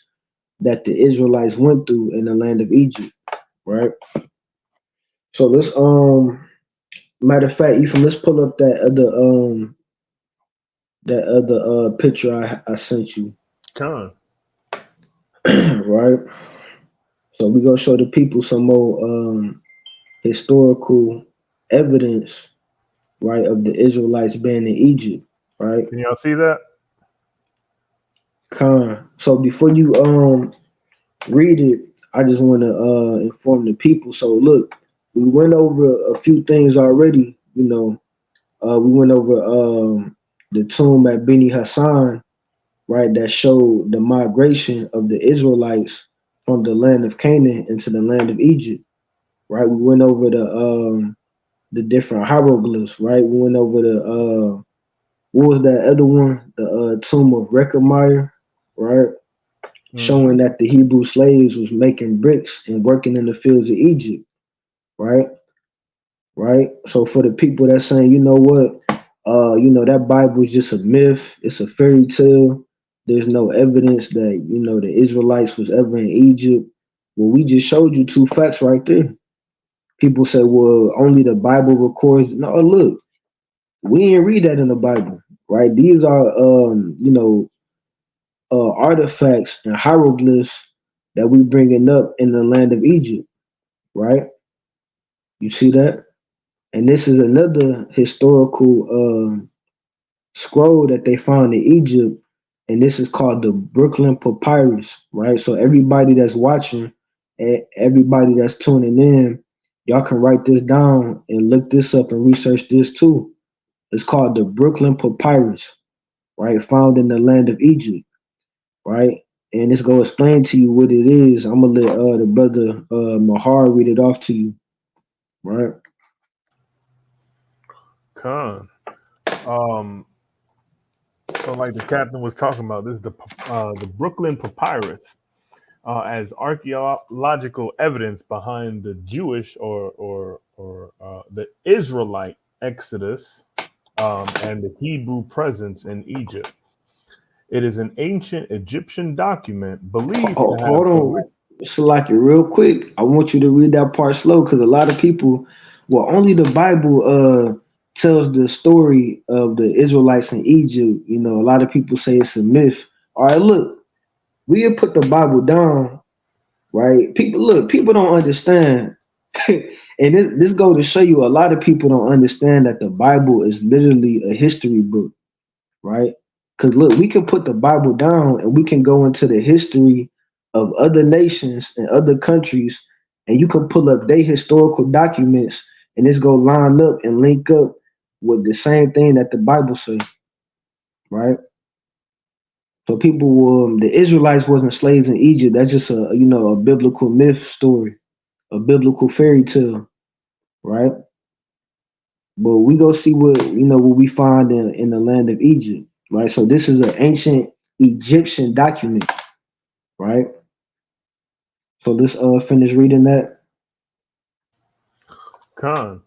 that the Israelites went through in the land of Egypt, right? So let's matter of fact, Ethan, let's pull up that other picture I sent you, Con. right? So we gonna show the people some more historical evidence, right, of the Israelites being in Egypt, right? Can y'all see that? So before you read it, I just want to inform the people. So look, we went over a few things already. We went over the tomb at Beni Hassan, right? That showed the migration of the Israelites from the land of Canaan into the land of Egypt, right? We went over the different hieroglyphs, right? We went over the what was that other one? The tomb of Rechemiah, right? Mm-hmm. Showing that the Hebrew slaves was making bricks and working in the fields of Egypt, right? Right. So for the people that's saying, you know what, that Bible is just a myth, it's a fairy tale. There's no evidence that the Israelites was ever in Egypt. Well, we just showed you two facts right there. People say, well, only the Bible records. No, look, we didn't read that in the Bible, right? These are artifacts and hieroglyphs that we bringing up in the land of Egypt, right? You see that? And this is another historical scroll that they found in Egypt, and this is called the Brooklyn Papyrus, right? So everybody that's watching, everybody that's tuning in, y'all can write this down and look this up and research this too. It's called the Brooklyn Papyrus, right? Found in the land of Egypt, right? And it's gonna explain to you what it is. I'm gonna let the brother Mahar read it off to you, right? Con. Um, so like the captain was talking about, this is the Brooklyn Papyrus as archaeological evidence behind the Jewish or the Israelite Exodus and the Hebrew presence in Egypt. It is an ancient Egyptian document believed to have Hold on, Salaki, real quick. I want you to read that part slow because a lot of people, well, only the Bible tells the story of the Israelites in Egypt. A lot of people say it's a myth. All right, look, we have put the Bible down, right? People don't understand. And this go to show you a lot of people don't understand that the Bible is literally a history book, right? Because look, we can put the Bible down and we can go into the history of other nations and other countries, and you can pull up their historical documents, and it's gonna line up and link up with the same thing that the Bible says, right? So people will, the Israelites wasn't slaves in Egypt. That's just a biblical myth story, a biblical fairy tale, right? But we go see what we find in the land of Egypt, right? So this is an ancient Egyptian document, right? So let's finish reading that. Con.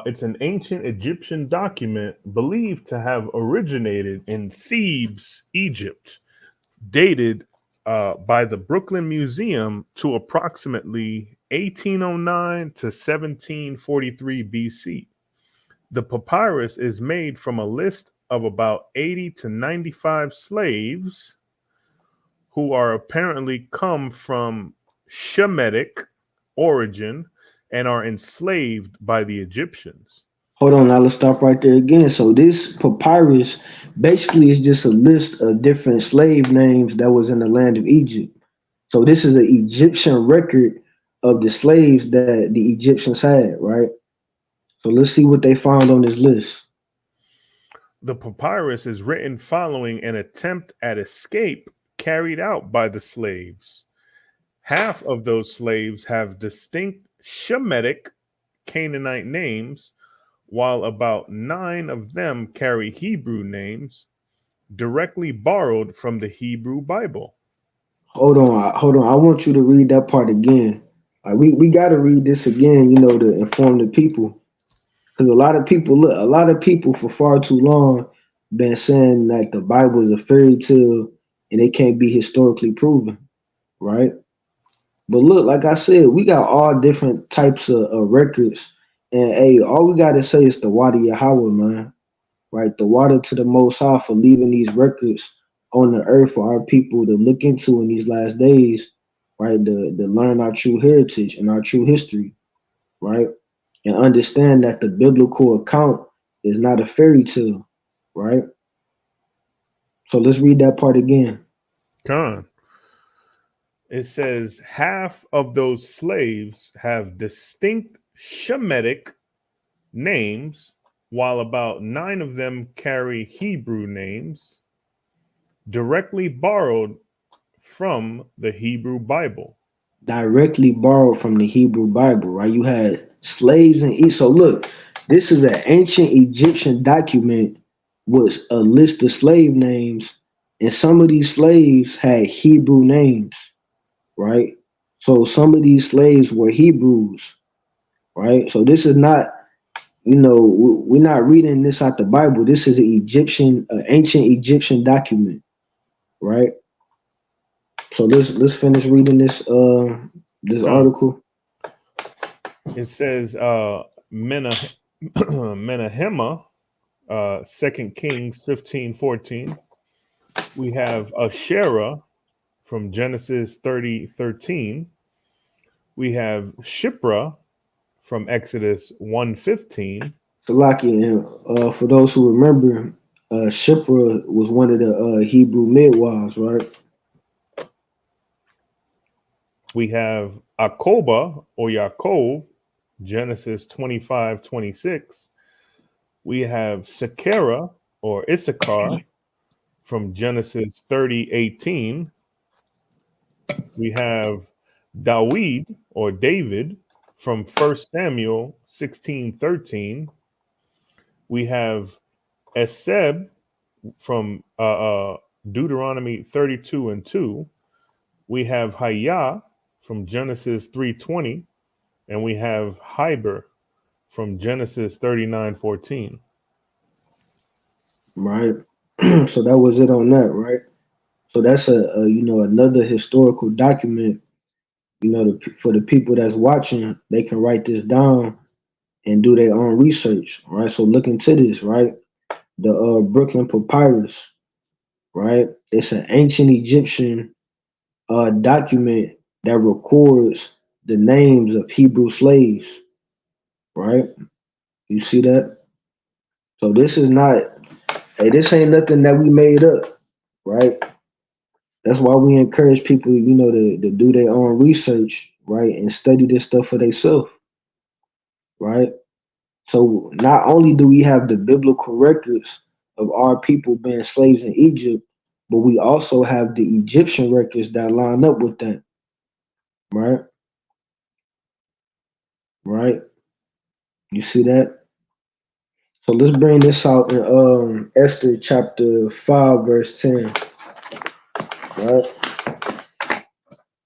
It's an ancient Egyptian document believed to have originated in Thebes, Egypt, dated by the Brooklyn Museum to approximately 1809 to 1743 BC. The papyrus is made from a list of about 80 to 95 slaves who are apparently come from Shemitic origin and are enslaved by the Egyptians. Hold on, now let's stop right there again. So this papyrus basically is just a list of different slave names that was in the land of Egypt. So this is an Egyptian record of the slaves that the Egyptians had, right? So let's see what they found on this list. The papyrus is written following an attempt at escape carried out by the slaves. Half of those slaves have distinct Shemitic Canaanite names, while about 9 of them carry Hebrew names directly borrowed from the Hebrew Bible. Hold on, hold on. I want you to read that part again. We got to read this again, to inform the people, because a lot of people for far too long been saying that the Bible is a fairy tale and it can't be historically proven, right? But look, like I said, we got all different types of records, and hey, all we got to say is the water Yahweh, man, right? The water to the Most High for leaving these records on the earth for our people to look into in these last days, right? To learn our true heritage and our true history, right? And understand that the biblical account is not a fairy tale, right? So let's read that part again. Con. It says half of those slaves have distinct Shemitic names, while about 9 of them carry Hebrew names directly borrowed from the Hebrew Bible. Directly borrowed from the Hebrew Bible, right? You had slaves in Egypt. So look, this is an ancient Egyptian document with a list of slave names, and some of these slaves had Hebrew names, right? So some of these slaves were Hebrews, right? So this is not, we're not reading this out the Bible. This is an ancient Egyptian document, right? So let's finish reading this Con. article. It says Menahema, 2 Kings 15:14. We have Asherah from Genesis 30:13. We have Shipra from Exodus 1:15. Salaki, and for those who remember, Shipra was one of the Hebrew midwives, right? We have Akoba or Yaakov, Genesis 25:26. We have Sakara or Issachar from Genesis 30:18. We have Dawid or David from 1 Samuel 16:13. We have Eseb from Deuteronomy 32:2. We have Hayah from Genesis 3:20, and we have Heber from Genesis 39:14. Right. So that was it on that, right? So that's another historical document. For the people that's watching, they can write this down and do their own research, right? So look into this, right? The Brooklyn Papyrus, right? It's an ancient Egyptian document that records the names of Hebrew slaves, right? You see that? So this is not, hey, this ain't nothing that we made up, right? That's why we encourage people, to do their own research, right? And study this stuff for themselves, right? So not only do we have the biblical records of our people being slaves in Egypt, but we also have the Egyptian records that line up with that, right? Right? You see that? So let's bring this out in Esther chapter 5, verse 10. Right?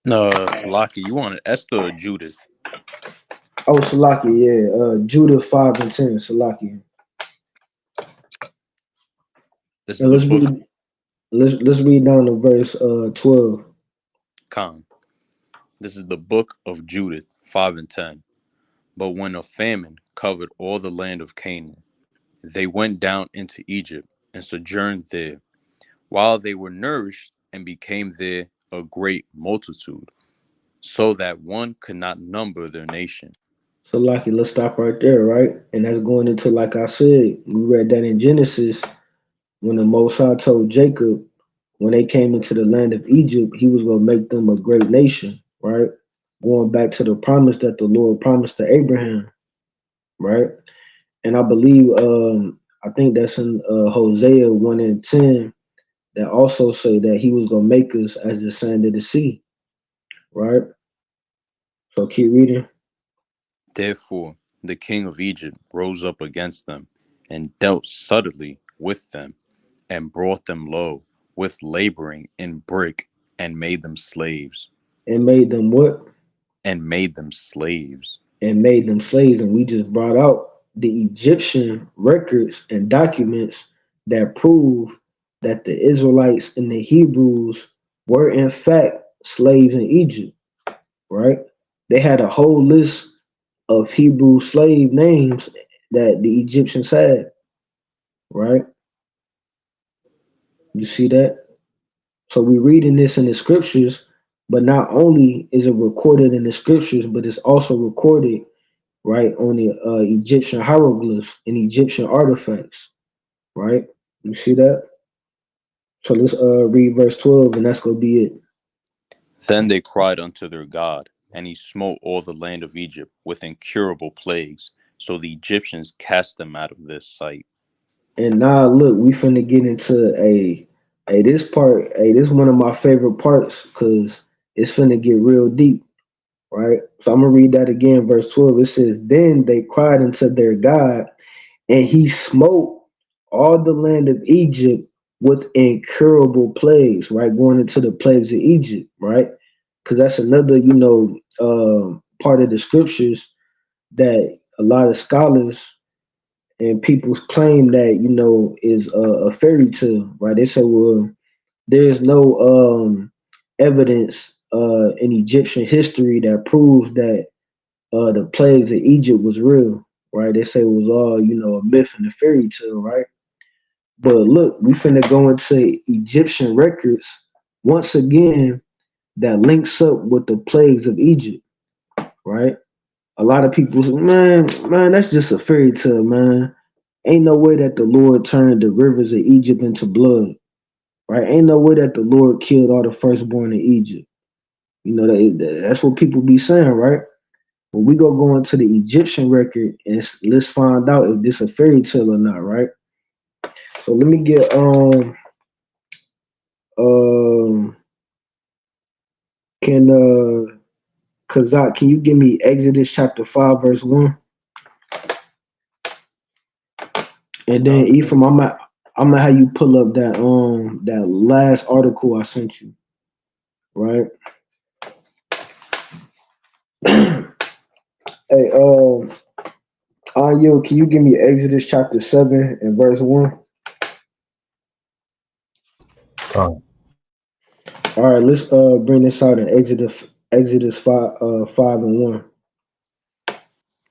No, Salaki, you wanted Esther or Judith? Oh, Salaki, yeah. Judah 5 and 10, Salaki. This is And the book let's read down to verse 12. Khan. This is the book of Judith 5 and 10. But when a famine covered all the land of Canaan, they went down into Egypt and sojourned there, while they were nourished and became there a great multitude, so that one could not number their nation. Salaki, let's stop right there, right? And that's going into, like I said, we read that in Genesis when the Most High told Jacob when they came into the land of Egypt, he was going to make them a great nation, right? Going back to the promise that the Lord promised to Abraham, right? And I believe, I think that's in Hosea 1 and 10, that also say that he was gonna make us as the sand of the sea, right? So keep reading. Therefore the king of Egypt rose up against them, and dealt subtly with them, and brought them low with laboring in brick, and made them slaves. And made them what? And made them slaves. And made them slaves. And we just brought out the Egyptian records and documents that prove that the Israelites and the Hebrews were in fact slaves in Egypt, right? They had a whole list of Hebrew slave names that the Egyptians had, right? You see that? So we reading this in the scriptures, but not only is it recorded in the scriptures, but it's also recorded right on the Egyptian hieroglyphs and Egyptian artifacts, right? You see that? So let's read verse 12, and that's gonna be it. Then they cried unto their God, and he smote all the land of Egypt with incurable plagues. So the Egyptians cast them out of their sight. And now look, we finna get into a this part, this is one of my favorite parts because it's finna get real deep, right? So I'm gonna read that again, verse 12. It says, then they cried unto their God, and he smote all the land of Egypt with incurable plagues, right? Going into the plagues of Egypt, right? Because that's another, part of the scriptures that a lot of scholars and people claim that is a fairy tale, right? They say, well, there's no evidence in Egyptian history that proves that the plagues of Egypt was real, right? They say it was all a myth and a fairy tale, right? But look, we finna go into Egyptian records once again that links up with the plagues of Egypt, right? A lot of people say, man, that's just a fairy tale, man. Ain't no way that the Lord turned the rivers of Egypt into blood, right? Ain't no way that the Lord killed all the firstborn in Egypt. That's what people be saying, right? But we go into the Egyptian record and let's find out if this a fairy tale or not, right? So let me get um can Kazak, can you give me Exodus chapter 5 verse 1? And then Yeah. Ephraim, I'm gonna have you pull up that last article I sent you, right? Hey, Anyo, can you give me Exodus chapter 7 and verse 1? Con. All right, let's bring this out in Exodus 5 and 1.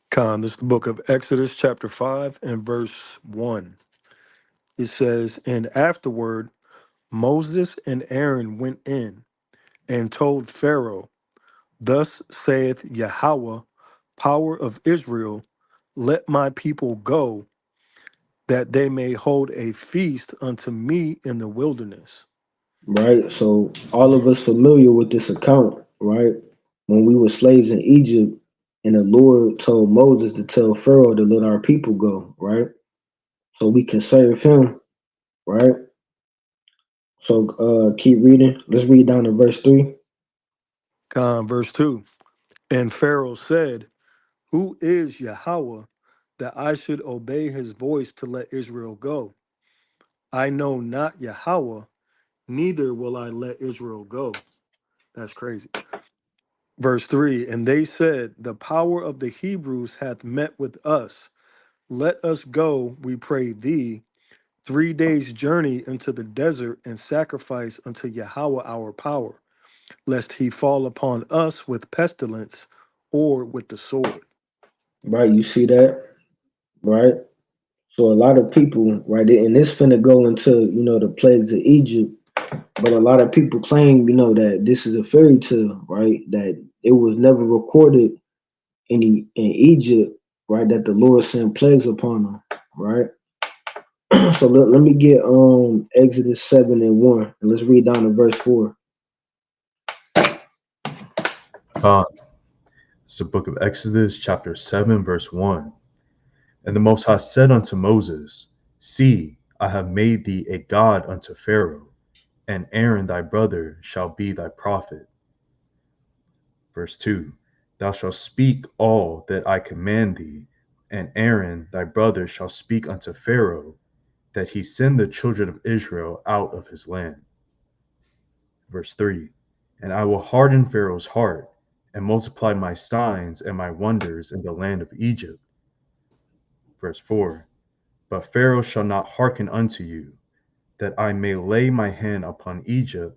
Con, this is the book of Exodus, chapter 5, and verse 1. It says, and afterward, Moses and Aaron went in and told Pharaoh, thus saith Yahweh, power of Israel, let my people go, that they may hold a feast unto me in the wilderness. Right? So all of us familiar with this account, right? When we were slaves in Egypt, and the Lord told Moses to tell Pharaoh to let our people go, right? So we can serve him, right? So keep reading. Let's read down to verse 3. Con, verse 2. And Pharaoh said, who is Yahweh, that I should obey his voice to let Israel go? I know not Yahweh, neither will I let Israel go. That's crazy. Verse 3. And they said, the power of the Hebrews hath met with us. Let us go, we pray thee, 3 days' journey into the desert, and sacrifice unto Yahweh our power, lest he fall upon us with pestilence or with the sword. Right? You see that, right? So a lot of people, right, and this finna go into the plagues of Egypt, but a lot of people claim that this is a fairy tale, right? That it was never recorded in Egypt, right? That the Lord sent plagues upon them, right? So let me get Exodus 7 and 1, and let's read down to verse 4. Con. It's the book of Exodus, chapter 7, verse 1. And the Most High said unto Moses, see, I have made thee a god unto Pharaoh, and Aaron thy brother shall be thy prophet. Verse 2, thou shalt speak all that I command thee, and Aaron thy brother shall speak unto Pharaoh, that he send the children of Israel out of his land. Verse 3, and I will harden Pharaoh's heart, and multiply my signs and my wonders in the land of Egypt. Verse 4, but Pharaoh shall not hearken unto you, that I may lay my hand upon Egypt,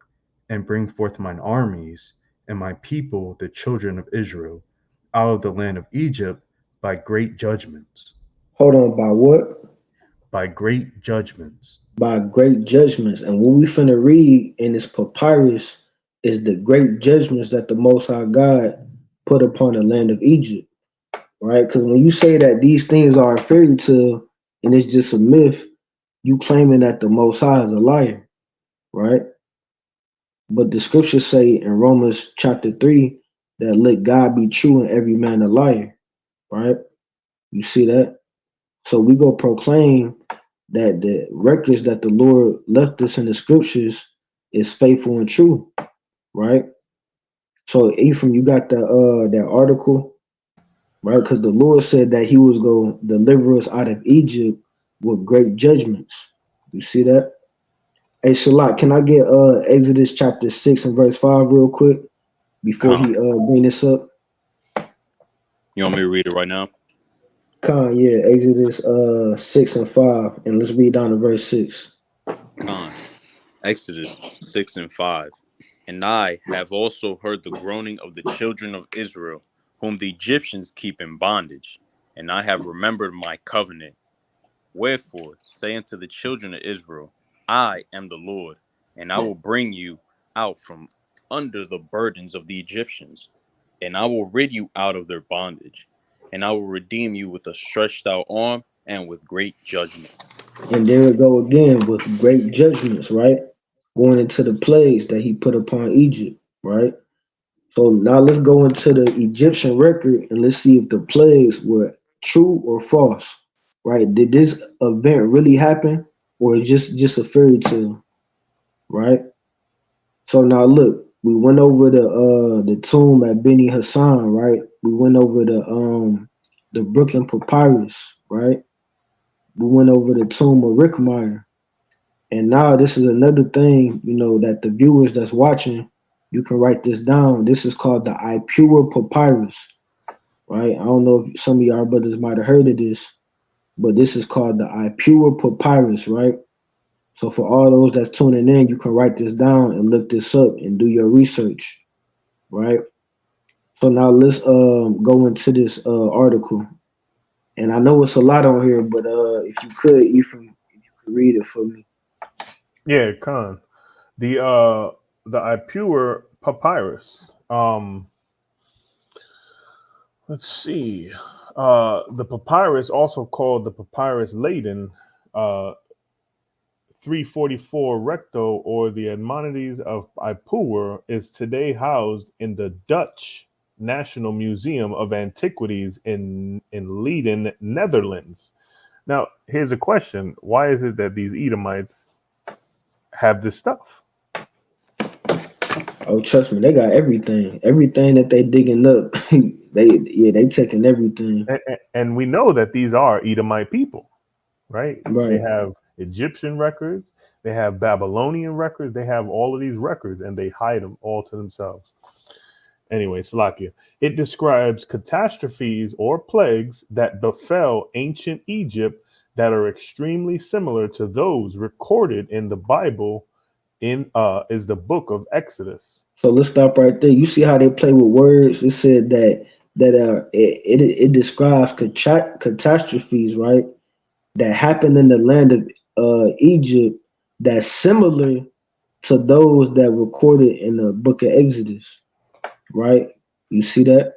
and bring forth mine armies, and my people, the children of Israel, out of the land of Egypt by great judgments. Hold on, by what? By great judgments. By great judgments. And what we finna read in this papyrus is the great judgments that the Most High God put upon the land of Egypt, right? Because when you say that these things are a fairy tale and it's just a myth, you claiming that the Most High is a liar, right? But the scriptures say in Romans chapter 3 that let God be true and every man a liar, right? You see that? So we go proclaim that the records that the Lord left us in the scriptures is faithful and true, right? So Ephraim, you got that article, right? Because the Lord said that He was going to deliver us out of Egypt with great judgments. You see that? Hey, Shalak, can I get Exodus chapter 6 and verse 5 real quick before Con. he bring this up? You want me to read it right now? Con, yeah, Exodus 6 and 5, and let's read down to verse 6. Con. Exodus 6 and 5. And I have also heard the groaning of the children of Israel, whom the Egyptians keep in bondage, and I have remembered my covenant. Wherefore, say unto the children of Israel, I am the Lord, and I will bring you out from under the burdens of the Egyptians, and I will rid you out of their bondage, and I will redeem you with a stretched out arm and with great judgment. And there we go again with great judgments, right? Going into the plagues that He put upon Egypt, right? So now let's go into the Egyptian record and let's see if the plagues were true or false, right? Did this event really happen, or is just a fairy tale, right? So now look, we went over the tomb at Beni Hassan, right? We went over the Brooklyn Papyrus, right? We went over the tomb of Rickmeyer. And now this is another thing, that the viewers that's watching, you can write this down. This is called the Ipua Papyrus, right? I don't know if some of y'all brothers might have heard of this, but this is called the Ipua Papyrus, right? So for all those that's tuning in, you can write this down and look this up and do your research, right? So now let's go into this article. And I know it's a lot on here, but if you could, Ephraim, if you could read it for me. Yeah, Khan. The Ipua papyrus. Let's see. The papyrus, also called the Papyrus Laden, 344 recto, or the Admonities of Ipua, is today housed in the Dutch National Museum of Antiquities in Leiden, Netherlands. Now, here's a question. Why is it that these Edomites have this stuff? Oh, trust me, they got everything. Everything that they digging up, they taking everything. And we know that these are Edomite people, right? They Right. have Egyptian records, they have Babylonian records, they have all of these records, and they hide them all to themselves. Anyway, Salakia. It describes catastrophes or plagues that befell ancient Egypt that are extremely similar to those recorded in the Bible is the book of Exodus. So let's stop right there. You see how they play with words? It said that it describes catastrophes, right? That happened in the land of Egypt that's similar to those that recorded in the book of Exodus, right? You see that,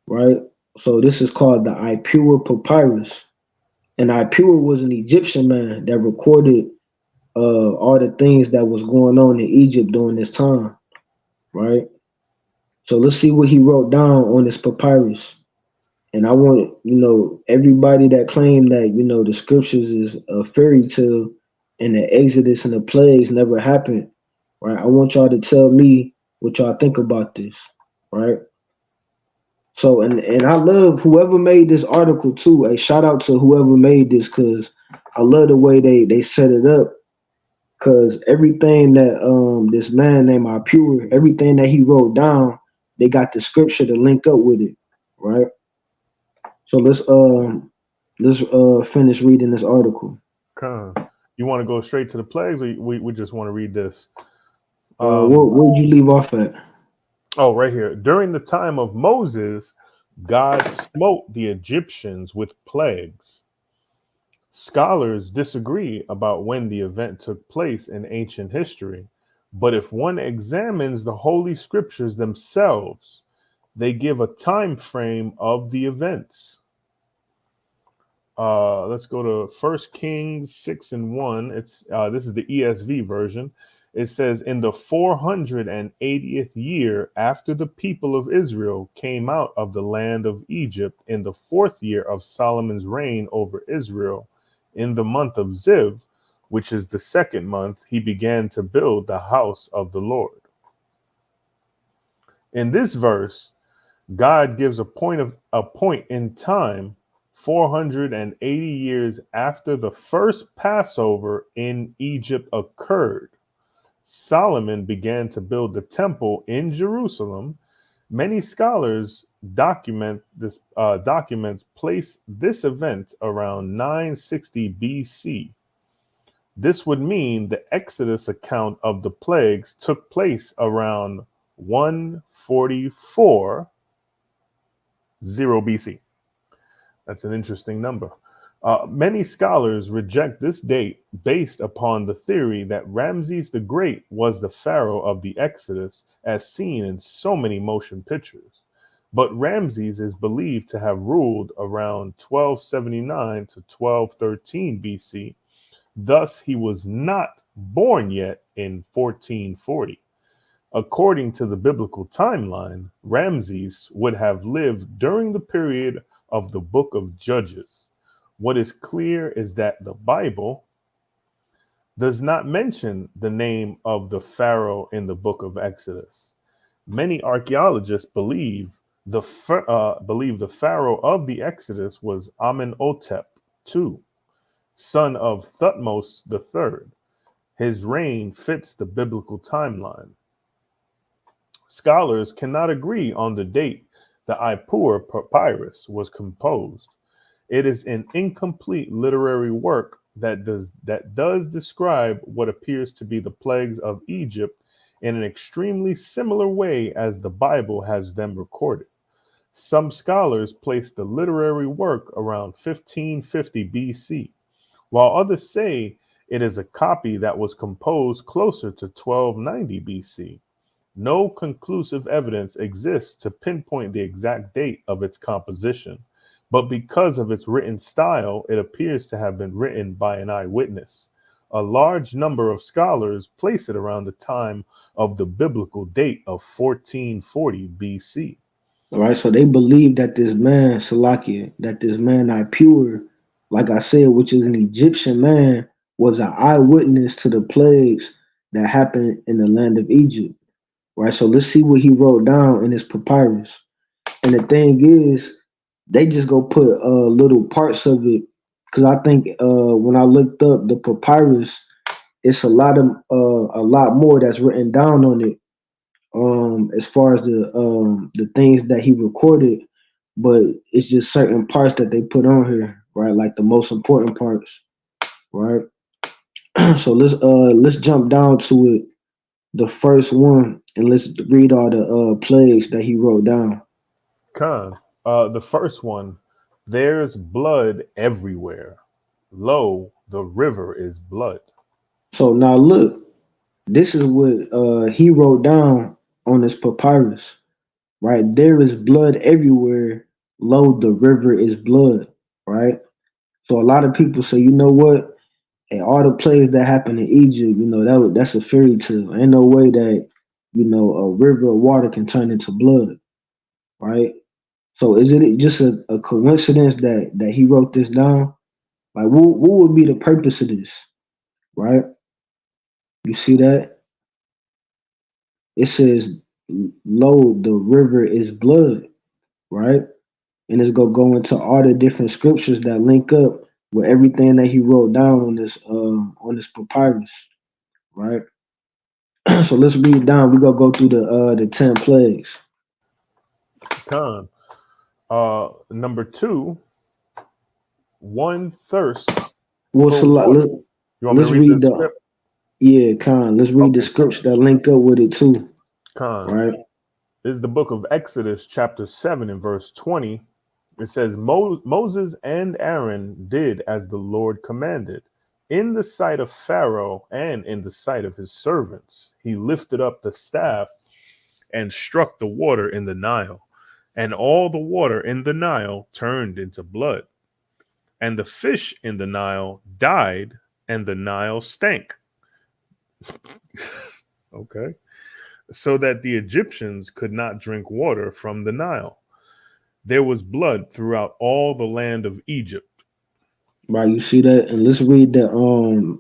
right? So this is called the Ipua Papyrus. And Ipua was an Egyptian man that recorded all the things that was going on in Egypt during this time, right? So let's see what he wrote down on this papyrus. And I want, everybody that claim that, the scriptures is a fairy tale, and the Exodus and the plagues never happened, right? I want y'all to tell me what y'all think about this, right? So, and I love whoever made this article too. A shout out to whoever made this, because I love the way they set it up. Because everything that this man named Pure, everything that he wrote down, they got the scripture to link up with it, right? So let's finish reading this article. Con. You want to go straight to the plagues, or we just want to read this? Where'd you leave off at? Oh, right here. During the time of Moses, God smote the Egyptians with plagues. Scholars disagree about when the event took place in ancient history, but if one examines the Holy Scriptures themselves, they give a time frame of the events. Let's go to 1 Kings 6:1. It's this is the ESV version. It says, in the 480th year after the people of Israel came out of the land of Egypt, in the 4th year of Solomon's reign over Israel, in the month of Ziv, which is the 2nd month, he began to build the house of the Lord. In this verse, God gives a point in time 480 years after the first Passover in Egypt occurred. Solomon began to build the temple in Jerusalem. Many scholars documents place this event around 960 BC. This would mean the Exodus account of the plagues took place around 144 BC. That's an interesting number. Many scholars reject this date based upon the theory that Ramses the Great was the pharaoh of the Exodus, as seen in so many motion pictures. But Ramses is believed to have ruled around 1279 to 1213 BC. Thus, he was not born yet in 1440. According to the biblical timeline, Ramses would have lived during the period of the book of Judges. What is clear is that the Bible does not mention the name of the Pharaoh in the book of Exodus. Many archaeologists believe the Pharaoh of the Exodus was Amenhotep II, son of Thutmose III. His reign fits the biblical timeline. Scholars cannot agree on the date the Ipuwer papyrus was composed. It is an incomplete literary work that does describe what appears to be the plagues of Egypt in an extremely similar way as the Bible has them recorded. Some scholars place the literary work around 1550 BC, while others say it is a copy that was composed closer to 1290 BC. No conclusive evidence exists to pinpoint the exact date of its composition, but because of its written style, it appears to have been written by an eyewitness. A large number of scholars place it around the time of the biblical date of 1440 BC. All right, so they believe that this man, Salakia, that this man Pure, like I said, which is an Egyptian man, was an eyewitness to the plagues that happened in the land of Egypt. Right, so let's see what he wrote down in his papyrus. And the thing is, they just go put little parts of it, because I think when I looked up the papyrus, it's a lot more that's written down on it, as far as the things that he recorded, but it's just certain parts that they put on here, right? Like the most important parts, right? So let's jump down to it, the first one, and let's read all the plagues that he wrote down. Khan, the first one, there's blood everywhere. Lo, the river is blood. So now look, this is what he wrote down on his papyrus, right? There is blood everywhere. Lo, the river is blood, right? So a lot of people say, you know what? And all the plays that happened in Egypt, that's a fairy tale. Ain't no way that a river of water can turn into blood, right? So is it just a coincidence that he wrote this down? Like, what would be the purpose of this, right? You see that? It says, lo, the river is blood, right? And it's gonna go into all the different scriptures that link up with everything that he wrote down on this papyrus, right? So let's read down. We're gonna go through the 10 plagues. Con. Number 2, one thirsts Well, for so water. You want me to let's read read the the script? yeah, Khan. Let's read the Okay, scripture that link up with it too, Con. right? This is the book of Exodus, chapter 7, and verse 20. It says, Moses and Aaron did as the Lord commanded. In the sight of Pharaoh and in the sight of his servants, he lifted up the staff and struck the water in the Nile. And all the water in the Nile turned into blood. And the fish in the Nile died, and the Nile stank. Okay. So that the Egyptians could not drink water from the Nile. There was blood throughout all the land of Egypt. Right, you see that? And let's read the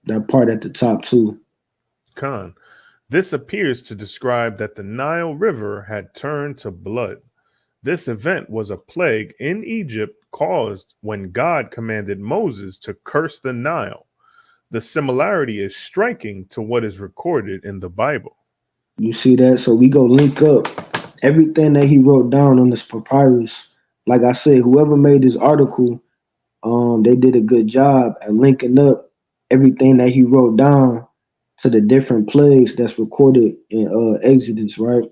that part at the top too. Khan. This appears to describe that the Nile River had turned to blood. This event was a plague in Egypt caused when God commanded Moses to curse the Nile. The similarity is striking to what is recorded in the Bible. You see that? So we go link up everything that he wrote down on this papyrus. Like I said, whoever made this article, they did a good job at linking up everything that he wrote down to the different plagues that's recorded in Exodus, right?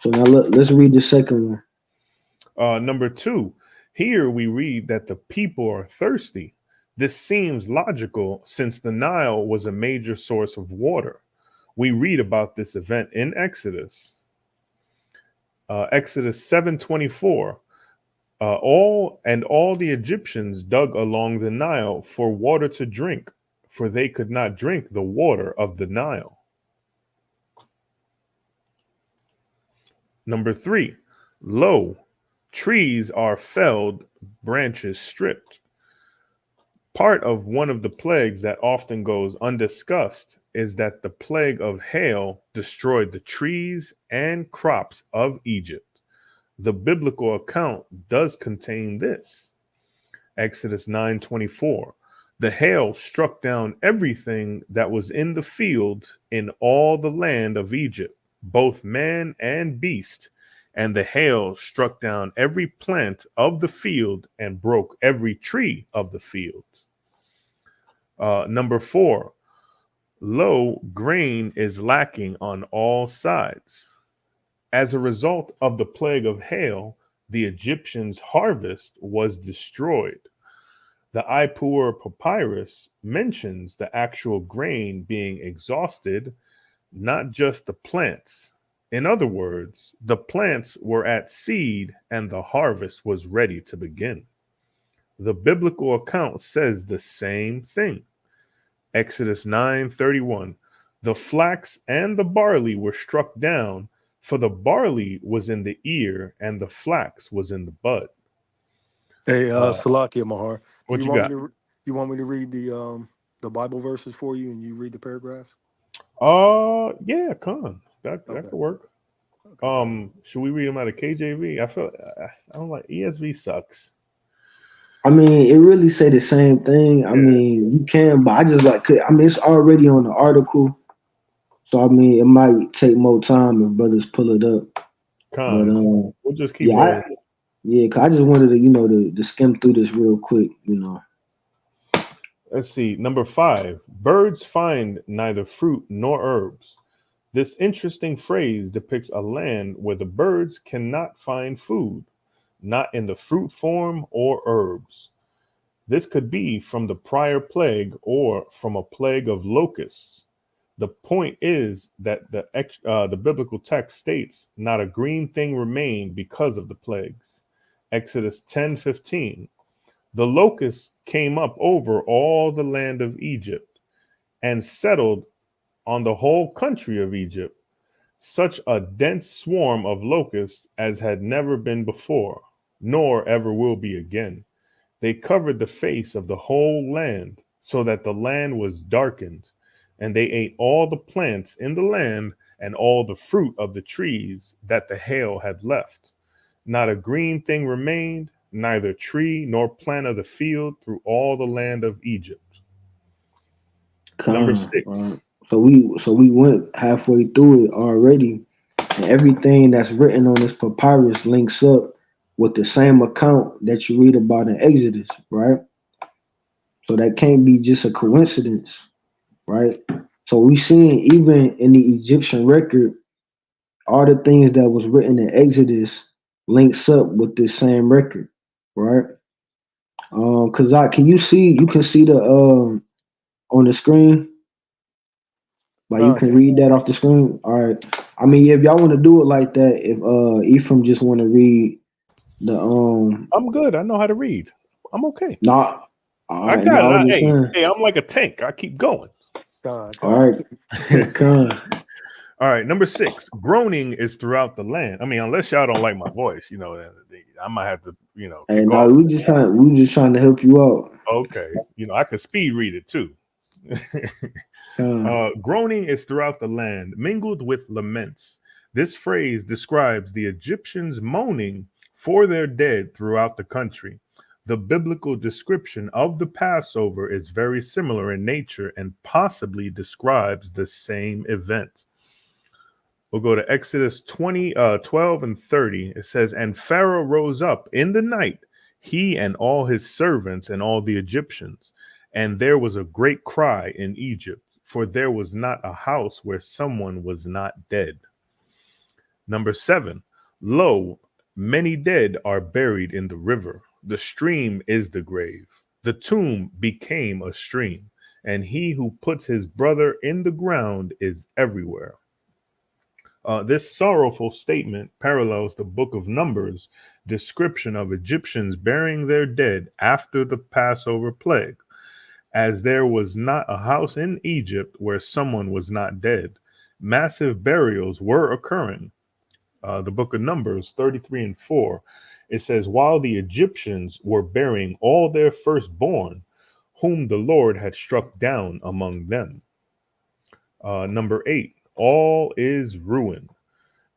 So now let's read the second one. Number 2, here we read that the people are thirsty. This seems logical since the Nile was a major source of water. We read about this event in Exodus. Exodus 7:24. All the Egyptians dug along the Nile for water to drink, for they could not drink the water of the Nile. Number 3, lo, trees are felled, branches stripped. Part of one of the plagues that often goes undiscussed is that the plague of hail destroyed the trees and crops of Egypt. The biblical account does contain this. Exodus 9:24. The hail struck down everything that was in the field in all the land of Egypt, both man and beast, and the hail struck down every plant of the field and broke every tree of the field. Number 4, lo, grain is lacking on all sides. As a result of the plague of hail, the Egyptians' harvest was destroyed. The Ipuwer papyrus mentions the actual grain being exhausted, not just the plants. In other words, the plants were at seed and the harvest was ready to begin. The biblical account says the same thing. Exodus 9:31. The flax and the barley were struck down, for the barley was in the ear and the flax was in the bud. Hey, Uh, Salakia Mahar, what you got? you want me to read the Bible verses for you, and you read the paragraphs? Yeah, con. That Okay. could work. Okay. Go ahead. Should we read them out of KJV? I don't like ESV sucks. I mean, it really say the same thing. I Yeah, mean, you can, but I just like, I mean, it's already on the article. So I mean, it might take more time if brothers pull it up. But con. We'll just keep yeah, rolling. yeah, 'cause I just wanted to, to skim through this real quick. Let's see. Number 5. Birds find neither fruit nor herbs. This interesting phrase depicts a land where the birds cannot find food, not in the fruit form or herbs. This could be from the prior plague or from a plague of locusts. The point is that the biblical text states not a green thing remained because of the plagues. Exodus 10:15. The locusts came up over all the land of Egypt and settled on the whole country of Egypt, such a dense swarm of locusts as had never been before, nor ever will be again. They covered the face of the whole land. so that the land was darkened, and they ate all the plants in the land and all the fruit of the trees that the hail had left. Not a green thing remained, neither tree nor plant of the field through all the land of Egypt. Number Right. 6. So we went halfway through it already, and everything that's written on this papyrus links up with the same account that you read about in Exodus, right? So that can't be just a coincidence, right? So we seeing even in the Egyptian record, all the things that was written in Exodus links up with this same record, right? Cause can you can see the on the screen, like you Con, can can read that off the screen. All right. I mean, if y'all want to do it like that, if Ephraim just want to read the I'm good. I know how to read. I'm okay. not all I right, got now it. I was just Hey, saying, hey, I'm like a tank. I keep going. Con, all Con. right, come, All right, number 6. Groaning is throughout the land. I mean, unless y'all don't like my voice, I might have to, and kick now off. we just trying to help you out. Okay, I could speed read it too. Come, Groaning is throughout the land, mingled with laments. This phrase describes the Egyptians moaning for their dead throughout the country. The biblical description of the Passover is very similar in nature and possibly describes the same event. We'll go to Exodus 12 and 30. It says, And Pharaoh rose up in the night, he and all his servants and all the Egyptians. And there was a great cry in Egypt, for there was not a house where someone was not dead. Number 7, lo, many dead are buried in the river. The stream is the grave. The tomb became a stream, and he who puts his brother in the ground is everywhere. This sorrowful statement parallels the book of Numbers' description of Egyptians burying their dead after the Passover plague. As there was not a house in Egypt where someone was not dead, massive burials were occurring. The book of Numbers 33 and 4, it says, While the Egyptians were burying all their firstborn, whom the Lord had struck down among them. Number 8, all is ruin.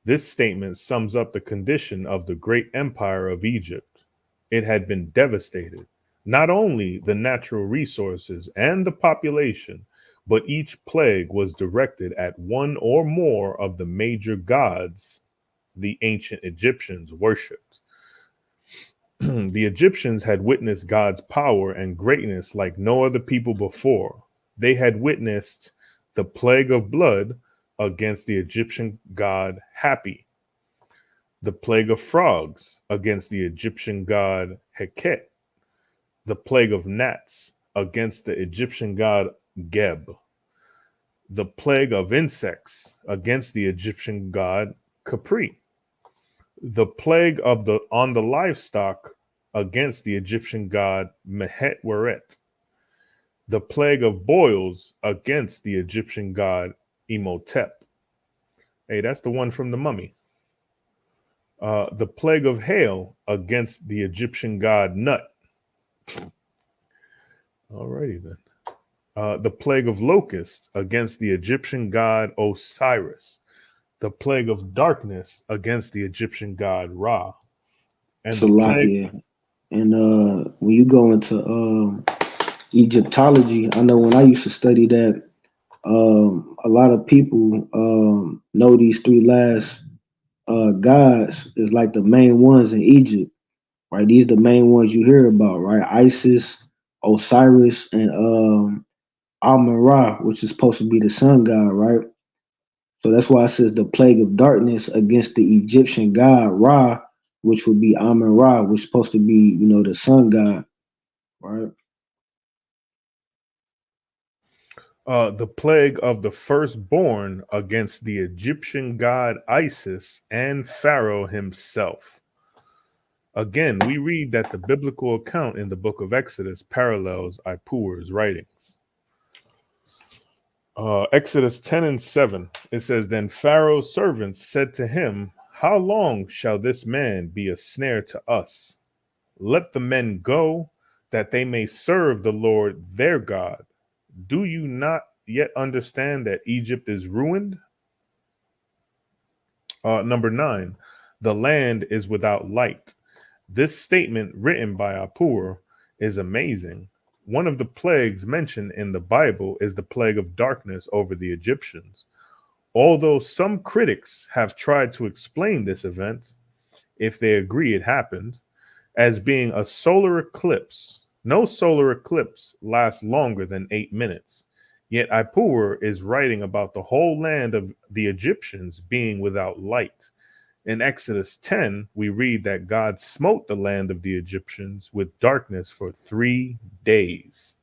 This statement sums up the condition of the great empire of Egypt. It had been devastated, not only the natural resources and the population, but each plague was directed at one or more of the major gods the ancient Egyptians worshipped. The Egyptians had witnessed God's power and greatness like no other people before. They had witnessed the plague of blood against the Egyptian god Hapi, the plague of frogs against the Egyptian god Heket, the plague of gnats against the Egyptian god Geb, the plague of insects against the Egyptian god Capri, the plague of the on the livestock against the Egyptian god Mehet Weret, the plague of boils against the Egyptian god Imhotep. Hey, that's the one from the mummy. The plague of hail against the Egyptian god Nut. Alrighty then. The plague of locusts against the Egyptian god Osiris. The plague of darkness against the Egyptian god Ra. And the plague. Salakia. And when you go into Egyptology, I know when I used to study that, a lot of people know these three last gods is like the main ones in Egypt, right? These are the main ones you hear about, right? Isis, Osiris, and Amun-Ra, which is supposed to be the sun god, right? So that's why it says the plague of darkness against the Egyptian god Ra, which would be Amun-Ra, which is supposed to be, the sun god, right? The plague of the firstborn against the Egyptian god Isis and Pharaoh himself. Again, we read that the biblical account in the book of Exodus parallels Ipuer's writings. Exodus 10 and 7, it says, Then Pharaoh's servants said to him, How long shall this man be a snare to us? Let the men go that they may serve the Lord their God. Do you not yet understand that Egypt is ruined? Number 9, the land is without light. This statement, written by Apur, is amazing. One of the plagues mentioned in the Bible is the plague of darkness over the Egyptians. Although some critics have tried to explain this event, if they agree it happened, as being a solar eclipse. No solar eclipse lasts longer than 8 minutes. Yet Apur is writing about the whole land of the Egyptians being without light. In Exodus 10, we read that God smote the land of the Egyptians with darkness for 3 days.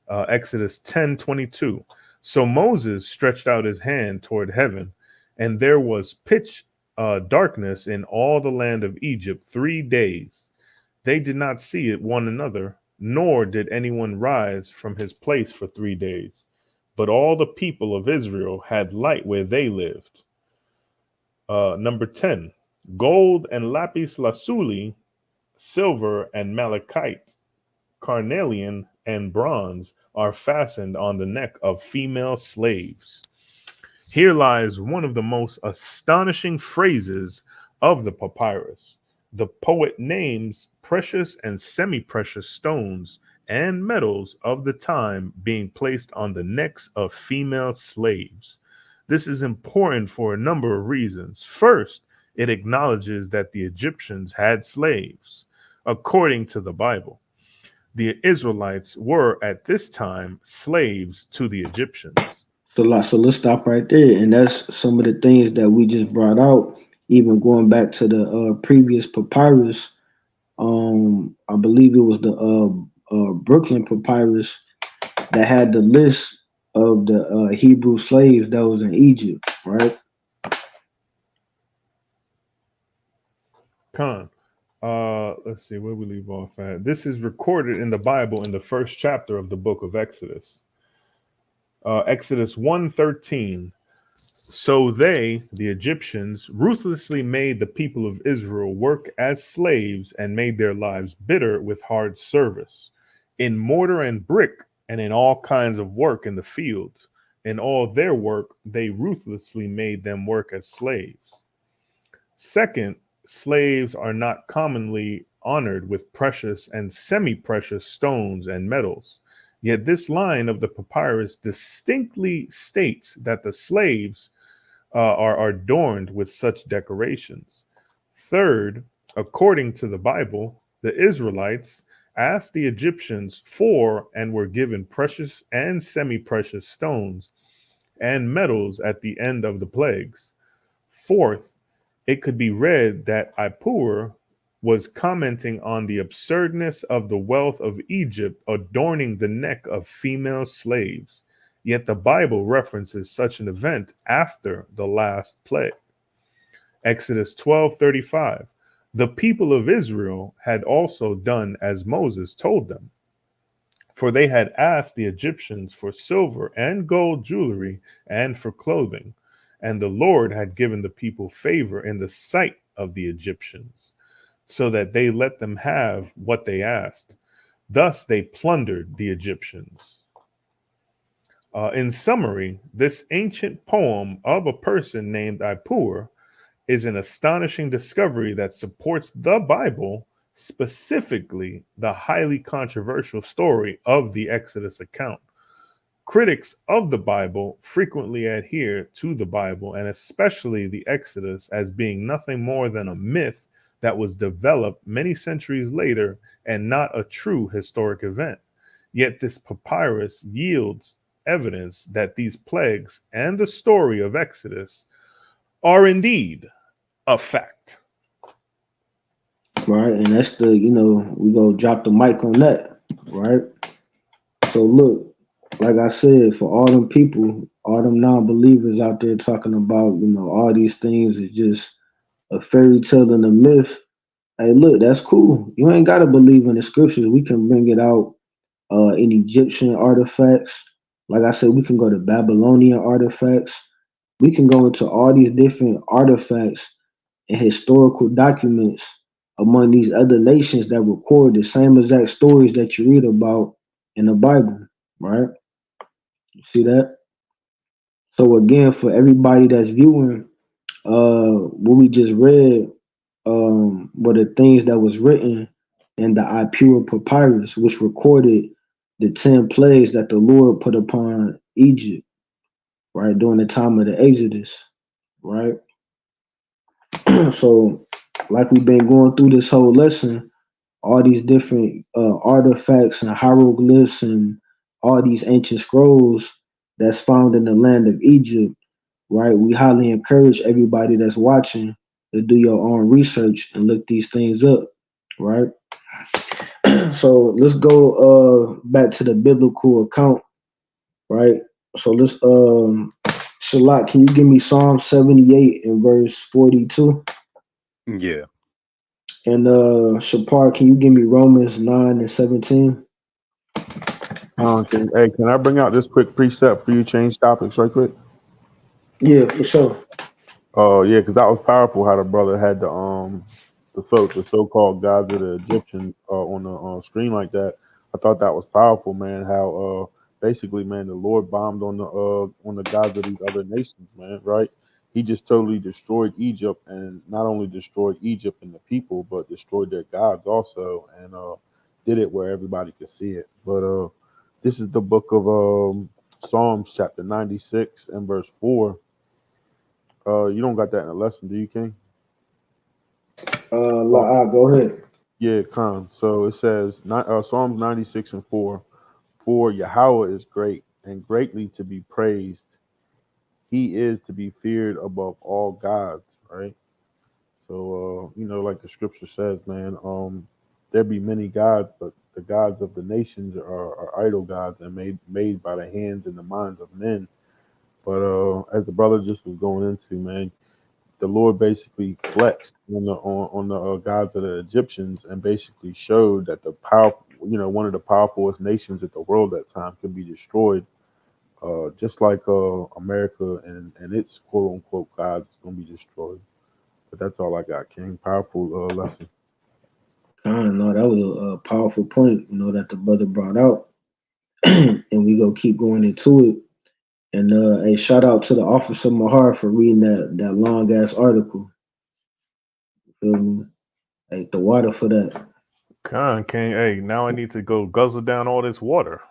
Exodus 10:22. So Moses stretched out his hand toward heaven, and there was pitch darkness in all the land of Egypt 3 days. They did not see it one another, nor did anyone rise from his place for 3 days. But all the people of Israel had light where they lived. Number 10, gold and lapis lazuli, silver and malachite, carnelian and bronze are fastened on the neck of female slaves. Here lies one of the most astonishing phrases of the papyrus. The poet names precious and semi-precious stones and metals of the time being placed on the necks of female slaves. This is important for a number of reasons. First, it acknowledges that the Egyptians had slaves. According to the Bible, the Israelites were at this time slaves to the Egyptians. So let's stop right there. And that's some of the things that we just brought out, even going back to the previous papyrus. I believe it was the Brooklyn papyrus that had the list of the Hebrew slaves that was in Egypt, right? Khan. Let's see where we leave off at. This is recorded in the Bible in the first chapter of the book of Exodus. Exodus 1:13. So they, the Egyptians, ruthlessly made the people of Israel work as slaves and made their lives bitter with hard service, in mortar and brick, and in all kinds of work in the field. In all their work, they ruthlessly made them work as slaves. Second, slaves are not commonly honored with precious and semi-precious stones and metals. Yet this line of the papyrus distinctly states that the slaves are adorned with such decorations. Third, according to the Bible, the Israelites asked the Egyptians for and were given precious and semi-precious stones and metals at the end of the plagues. Fourth, it could be read that Apur was commenting on the absurdness of the wealth of Egypt adorning the neck of female slaves. Yet the Bible references such an event after the last plague. Exodus 12:35. The people of Israel had also done as Moses told them, for they had asked the Egyptians for silver and gold jewelry and for clothing, and the Lord had given the people favor in the sight of the Egyptians, so that they let them have what they asked. Thus they plundered the Egyptians. In summary, this ancient poem of a person named Apur is an astonishing discovery that supports the Bible, specifically the highly controversial story of the Exodus account. Critics of the Bible frequently adhere to the Bible, and especially the Exodus, as being nothing more than a myth that was developed many centuries later and not a true historic event. Yet this papyrus yields evidence that these plagues and the story of Exodus are indeed a fact. Right, and that's the we go drop the mic on that, right? So look, like I said, for all them people, all them non-believers out there talking about all these things is just a fairy tale and a myth. Hey, look, that's cool. You ain't gotta believe in the scriptures. We can bring it out in Egyptian artifacts. Like I said, we can go to Babylonian artifacts. We can go into all these different artifacts and historical documents among these other nations that record the same exact stories that you read about in the Bible, right? You see that? So again, for everybody that's viewing, what we just read, were the things that was written in the Ipura Papyrus, which recorded the 10 plagues that the Lord put upon Egypt, right, during the time of the Exodus, right? So, like we've been going through this whole lesson, all these different artifacts and hieroglyphs and all these ancient scrolls that's found in the land of Egypt, right? We highly encourage everybody that's watching to do your own research and look these things up, right? So let's go back to the biblical account, right? So let's Shalak, can you give me Psalm 78 and verse 42? Yeah. And Shapar, can you give me Romans 9 and 17? Can I bring out this quick precept for you? Change topics right quick. Yeah, for sure. Oh yeah, because that was powerful. How the brother had the so-called gods of the Egyptians on the screen like that. I thought that was powerful, man. How basically, man, the Lord bombed on the gods of these other nations, man. Right? He just totally destroyed Egypt, and not only destroyed Egypt and the people, but destroyed their gods also, and did it where everybody could see it. But this is the book of Psalms, chapter 96 and verse 4. You don't got that in a lesson, do you, King? Oh, Go ahead. yeah, Khan. So it says Psalms 96 and 4. For Yahweh is great and greatly to be praised. He is to be feared above all gods, right? So like the scripture says, man, there be many gods, but the gods of the nations are idol gods and made by the hands and the minds of men. But as the brother just was going into, man, the Lord basically flexed on the gods of the Egyptians and basically showed that the powerful, one of the powerfulest nations at the world at that time could be destroyed, just like America and its quote unquote gods gonna be destroyed. But that's all I got, King. Powerful lesson. No, that was a powerful point, that the brother brought out. And we go keep going into it. And a shout out to the Officer Mahar for reading that long ass article. Feel me? Hey, the water for that. King. Hey, now I need to go guzzle down all this water.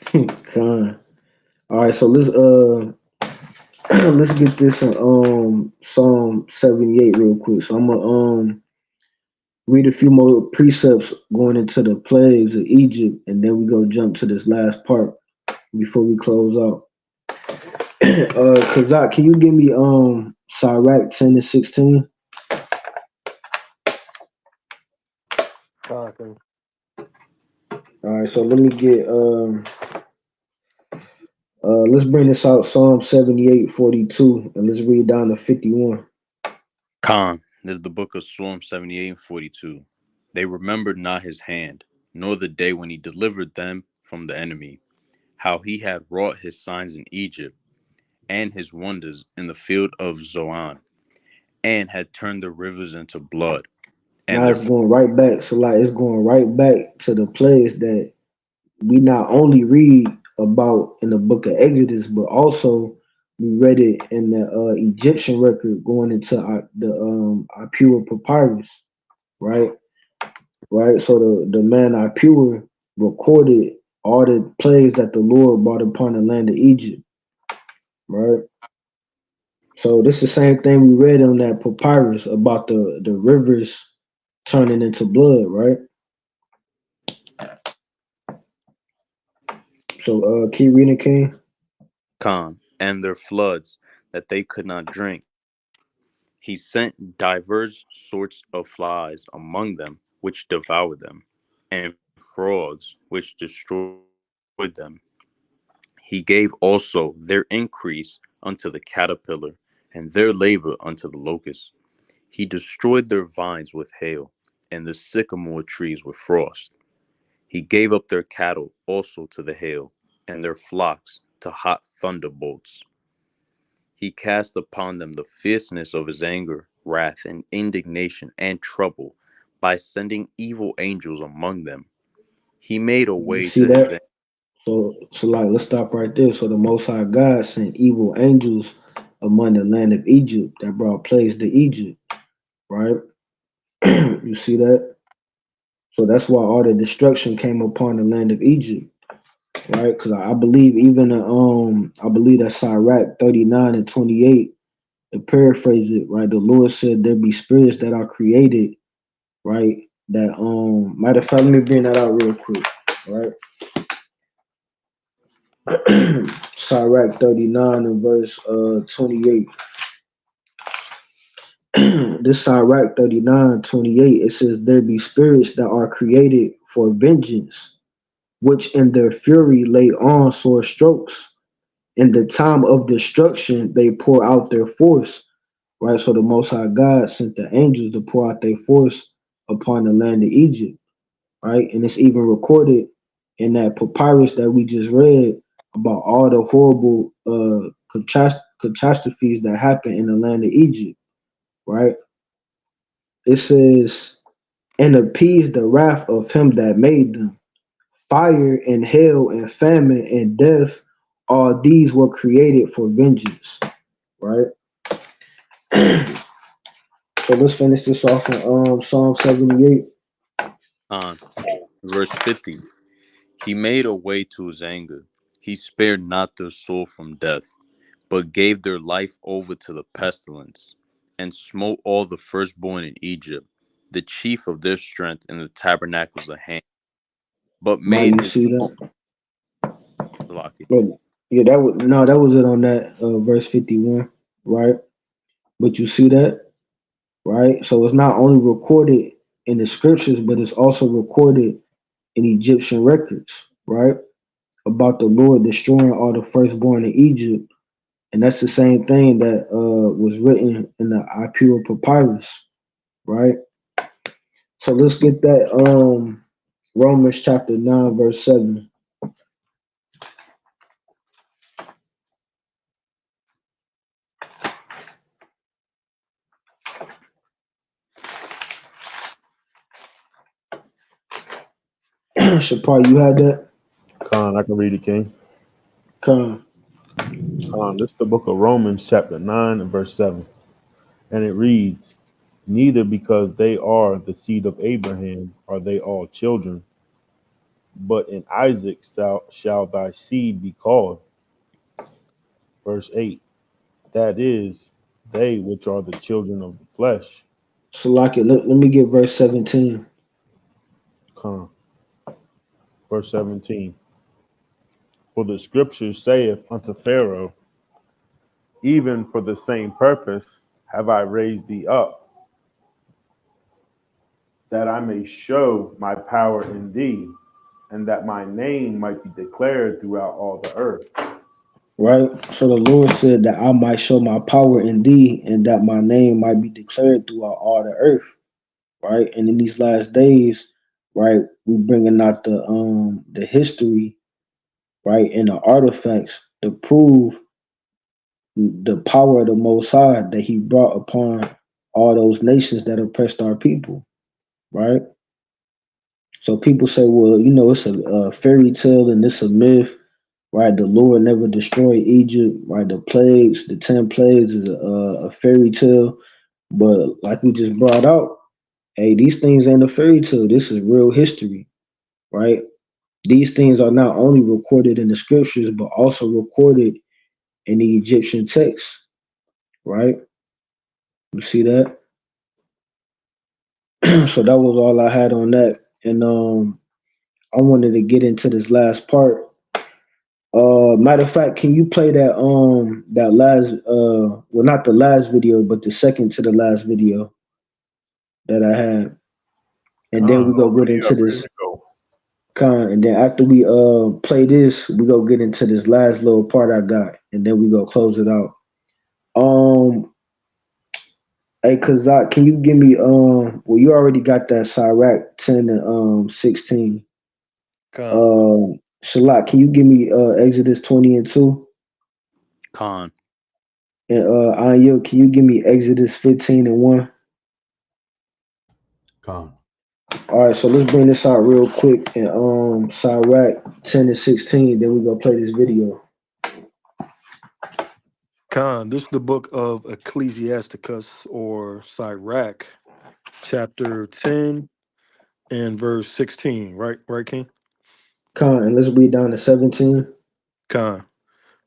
Con. All right, so let's let's get this in Psalm 78 real quick. So I'm gonna read a few more precepts going into the plagues of Egypt, and then we go jump to this last part before we close out. Kazak, can you give me Sirach 10 and 16? Okay. All right, so let me get let's bring this out Psalm 78:42, and let's read down to 51. Khan, this is the book of Psalm 78 and 42. They remembered not his hand, nor the day when he delivered them from the enemy, how he had wrought his signs in Egypt, and his wonders in the field of Zoan, and had turned the rivers into blood, and Now their it's going right back. So like it's going right back to the place that we not only read about in the book of Exodus, but also we read it in the Egyptian record going into our pure papyrus, right? Right. So the man our pure recorded all the plagues that the Lord brought upon the land of Egypt, right? So this is the same thing we read on that papyrus about the rivers turning into blood, right? So keep reading, King. Khan, and their floods that they could not drink. He sent divers sorts of flies among them, which devoured them, and frogs, which destroyed them. He gave also their increase unto the caterpillar, and their labor unto the locust. He destroyed their vines with hail, and the sycamore trees with frost. He gave up their cattle also to the hail, and their flocks to hot thunderbolts. He cast upon them the fierceness of his anger, wrath, and indignation, and trouble, by sending evil angels among them. He made a You way see to his that? So like, let's stop right there. So the Most High God sent evil angels among the land of Egypt that brought plagues to Egypt, right? You see that? So that's why all the destruction came upon the land of Egypt, right? Because I believe even I believe that Sirach 39:28, to paraphrase it, right? The Lord said there be spirits that are created, right? That matter of fact, let me bring that out real quick, right? Sirach 39 and verse 28. This Sirach 39:28, it says, there be spirits that are created for vengeance, which in their fury lay on sore strokes. In the time of destruction, they pour out their force. Right? So the Most High God sent the angels to pour out their force upon the land of Egypt. Right? And it's even recorded in that papyrus that we just read about all the horrible catastrophes that happened in the land of Egypt. Right? It says, and appease the wrath of him that made them. Fire and hell and famine and death, all these were created for vengeance. Right? So let's finish this off in Psalm 78. on. Verse 50. He made a way to his anger. He spared not their soul from death, but gave their life over to the pestilence, and smote all the firstborn in Egypt, the chief of their strength in the tabernacles of Ham, but Might made you his see that? Salaki. But yeah, that was no, that was it on that verse 51, right? But you see that, right? So it's not only recorded in the scriptures, but it's also recorded in Egyptian records, right? About the Lord destroying all the firstborn in Egypt. And that's the same thing that was written in the Ipura Papyrus, right? So let's get that Romans chapter 9, verse 7. Shapar, you had that? Khan, I can read it, King. Come. This is the book of Romans, chapter 9 and verse 7. And it reads, neither because they are the seed of Abraham are they all children, but in Isaac shall thy seed be called. Verse 8, that is, they which are the children of the flesh. So like it, let me get verse 17. Come. Verse 17, for the scripture saith unto Pharaoh, even for the same purpose have I raised thee up, that I may show my power in thee, and that my name might be declared throughout all the earth. Right? So the Lord said that I might show my power in thee and that my name might be declared throughout all the earth. Right? And in these last days, right, we bringing out the history, right, and the artifacts to prove the power of the Most High that He brought upon all those nations that oppressed our people, right? So people say, well, you know, it's a fairy tale and it's a myth, right? The Lord never destroyed Egypt, right? The plagues, the 10 plagues is a fairy tale. But like we just brought out, hey, these things ain't a fairy tale. This is real history, right? These things are not only recorded in the scriptures, but also recorded in the Egyptian texts, right? You see that? So that was all I had on that. And I wanted to get into this last part. Matter of fact, can you play that last well, not the last video, but the second to the last video that I had, and then Con, we go get open it into up, ready this to go. and then after we play this, we go get into this last little part I got, and then we go close it out. Um, hey Kazak, can you give me well, you already got that Sirach 10 and 16. Con. Shalak, can you give me Exodus 20 and 2? Khan. And Anyo, can you give me Exodus 15 and 1? Con. All right, so let's bring this out real quick in Sirach 10 and 16. Then we're gonna play this video. Khan, this is the book of Ecclesiasticus or Sirach, chapter 10 and verse 16. Right, King? Con, and let's read down to 17. Khan.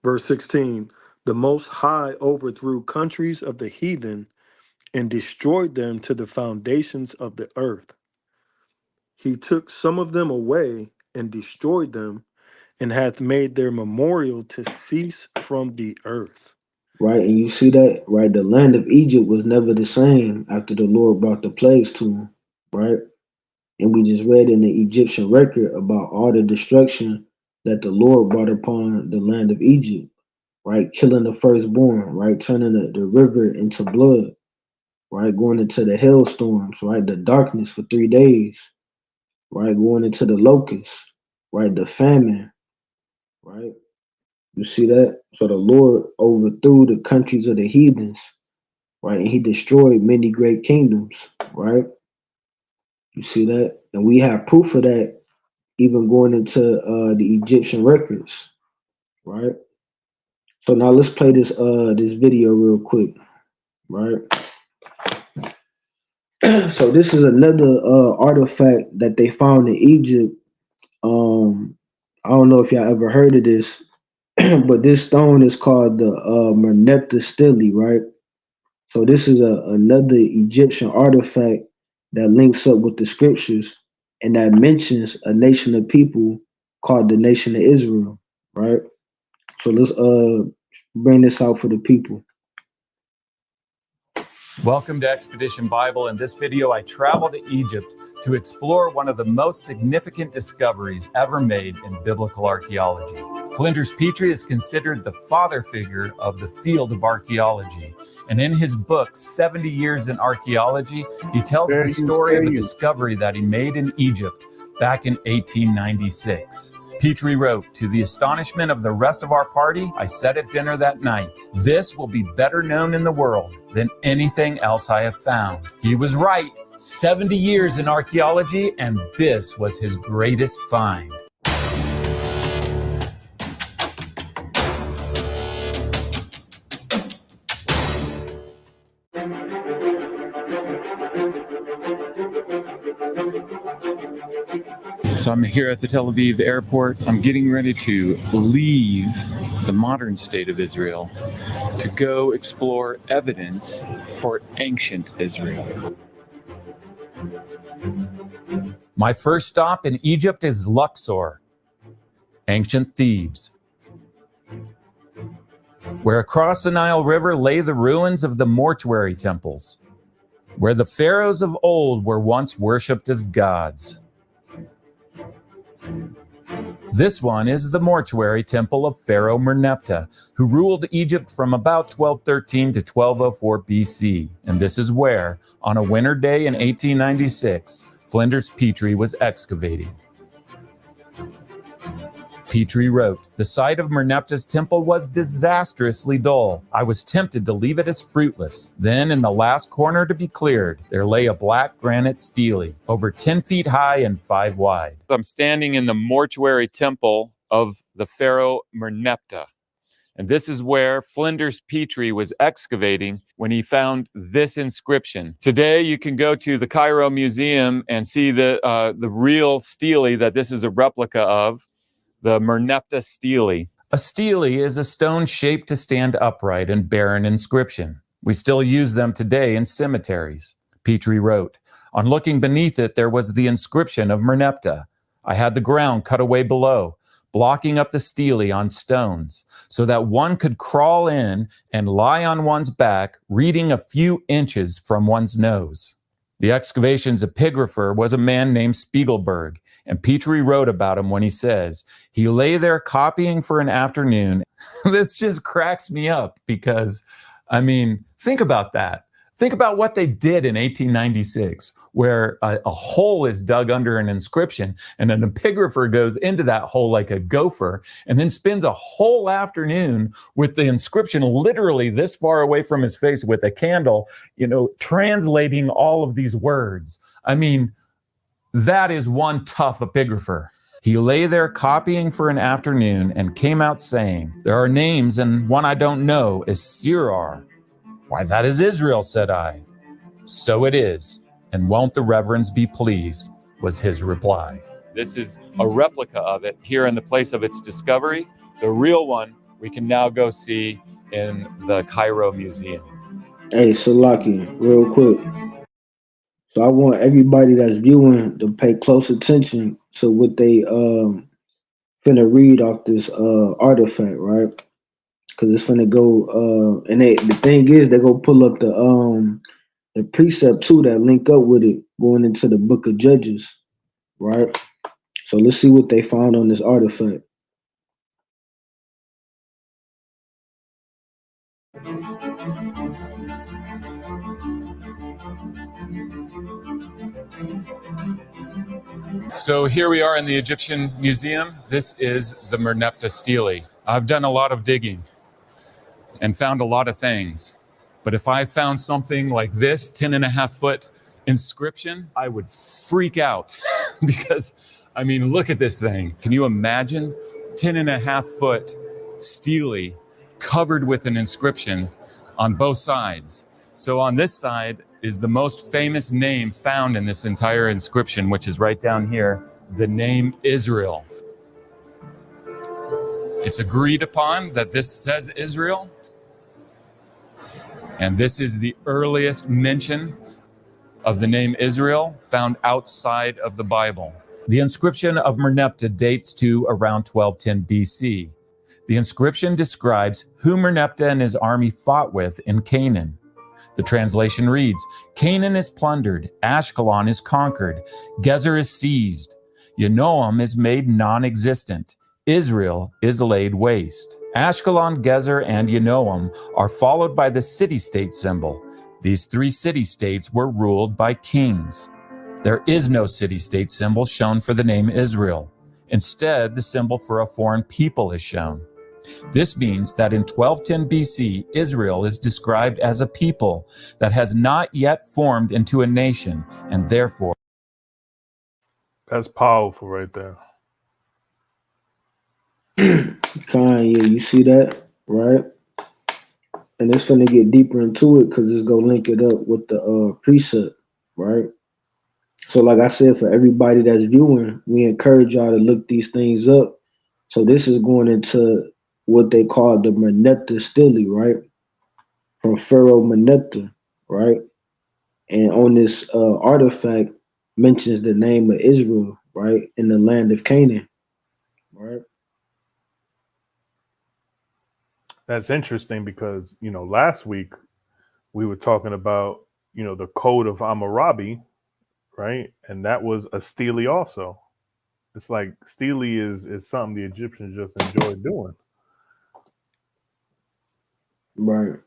Verse 16. The Most High overthrew countries of the heathen and destroyed them to the foundations of the earth. He took some of them away and destroyed them, and hath made their memorial to cease from the earth. Right, and you see that, right? The land of Egypt was never the same after the Lord brought the plagues to him, right? And we just read in the Egyptian record about all the destruction that the Lord brought upon the land of Egypt, right? Killing the firstborn, right? Turning the river into blood, right? Going into the hailstorms, right? The darkness for 3 days, right? Going into the locusts, right? The famine, right? You see that? So the Lord overthrew the countries of the heathens, right? And he destroyed many great kingdoms, right? You see that? And we have proof of that even going into the Egyptian records, right? So now let's play this video real quick, right? So this is another artifact that they found in Egypt. I don't know if y'all ever heard of this, but this stone is called the Merneptah stele, right? So this is another Egyptian artifact that links up with the scriptures and that mentions a nation of people called the nation of Israel, right? So let's bring this out for the people. Welcome to Expedition Bible. In this video, I traveled to Egypt to explore one of the most significant discoveries ever made in biblical archaeology. Flinders Petrie is considered the father figure of the field of archaeology. And in his book, 70 Years in Archaeology, he tells the story of a discovery that he made in Egypt back in 1896. Petrie wrote, "To the astonishment of the rest of our party, I said at dinner that night, this will be better known in the world than anything else I have found." He was right. 70 years in archaeology, and this was his greatest find. So I'm here at the Tel Aviv airport. I'm getting ready to leave the modern state of Israel to go explore evidence for ancient Israel. My first stop in Egypt is Luxor, ancient Thebes, where across the Nile River lay the ruins of the mortuary temples, where the pharaohs of old were once worshipped as gods. This one is the mortuary temple of Pharaoh Merneptah, who ruled Egypt from about 1213 to 1204 BC. And this is where, on a winter day in 1896, Flinders Petrie was excavating. Petrie wrote, "The site of Merneptah's temple was disastrously dull. I was tempted to leave it as fruitless. Then, in the last corner to be cleared, there lay a black granite stele, over 10 feet high and 5 wide." I'm standing in the mortuary temple of the pharaoh Merneptah. And this is where Flinders Petrie was excavating when he found this inscription. Today, you can go to the Cairo Museum and see the real stele that this is a replica of. The Merneptah stele. A stele is a stone shaped to stand upright and bear an inscription. We still use them today in cemeteries. Petrie wrote, "On looking beneath it, there was the inscription of Merneptah. I had the ground cut away below, blocking up the stele on stones, so that one could crawl in and lie on one's back, reading a few inches from one's nose." The excavation's epigrapher was a man named Spiegelberg, and Petrie wrote about him when he says, "He lay there copying for an afternoon." This just cracks me up because, I mean, think about that. Think about what they did in 1896, where a hole is dug under an inscription and an epigrapher goes into that hole like a gopher and then spends a whole afternoon with the inscription literally this far away from his face with a candle, translating all of these words. I mean, That is one tough epigrapher. He lay there copying for an afternoon and came out saying, "There are names, and one I don't know is Sirar." "Why, that is Israel," said I. "So it is, and won't the reverends be pleased," was his reply. This is a replica of it here in the place of its discovery. The real one we can now go see in the Cairo Museum. Hey, Salaki, real quick. So I want everybody that's viewing to pay close attention to what they finna read off this artifact, right? Because it's finna go and the thing is they go pull up the precept too that link up with it going into the book of Judges, right? So let's see what they found on this artifact. So here we are in the Egyptian Museum. This is the Merneptah stele. I've done a lot of digging and found a lot of things. But if I found something like this 10.5-foot inscription, I would freak out because, I mean, look at this thing. Can you imagine 10.5-foot stele covered with an inscription on both sides? So on this side is the most famous name found in this entire inscription, which is right down here, the name Israel. It's agreed upon that this says Israel. And this is the earliest mention of the name Israel found outside of the Bible. The inscription of Merneptah dates to around 1210 BC. The inscription describes who Merneptah and his army fought with in Canaan. The translation reads, "Canaan is plundered, Ashkelon is conquered, Gezer is seized, Yanoam is made non-existent, Israel is laid waste." Ashkelon, Gezer, and Yanoam are followed by the city-state symbol. These three city-states were ruled by kings. There is no city-state symbol shown for the name Israel. Instead, the symbol for a foreign people is shown. This means that in 1210 BC, Israel is described as a people that has not yet formed into a nation, and therefore... That's powerful right there. Kanye, you see that, right? And it's finna get deeper into it because it's gonna link it up with the precept, right? So like I said, for everybody that's viewing, we encourage y'all to look these things up. So this is going into what they call the Merneptah stele, right? From Pharaoh Merneptah, right? And on this artifact mentions the name of Israel, right? In the land of Canaan, right? That's interesting because, last week we were talking about, the code of Hammurabi, right? And that was a stele also. It's like stele is something the Egyptians just enjoy doing. Right.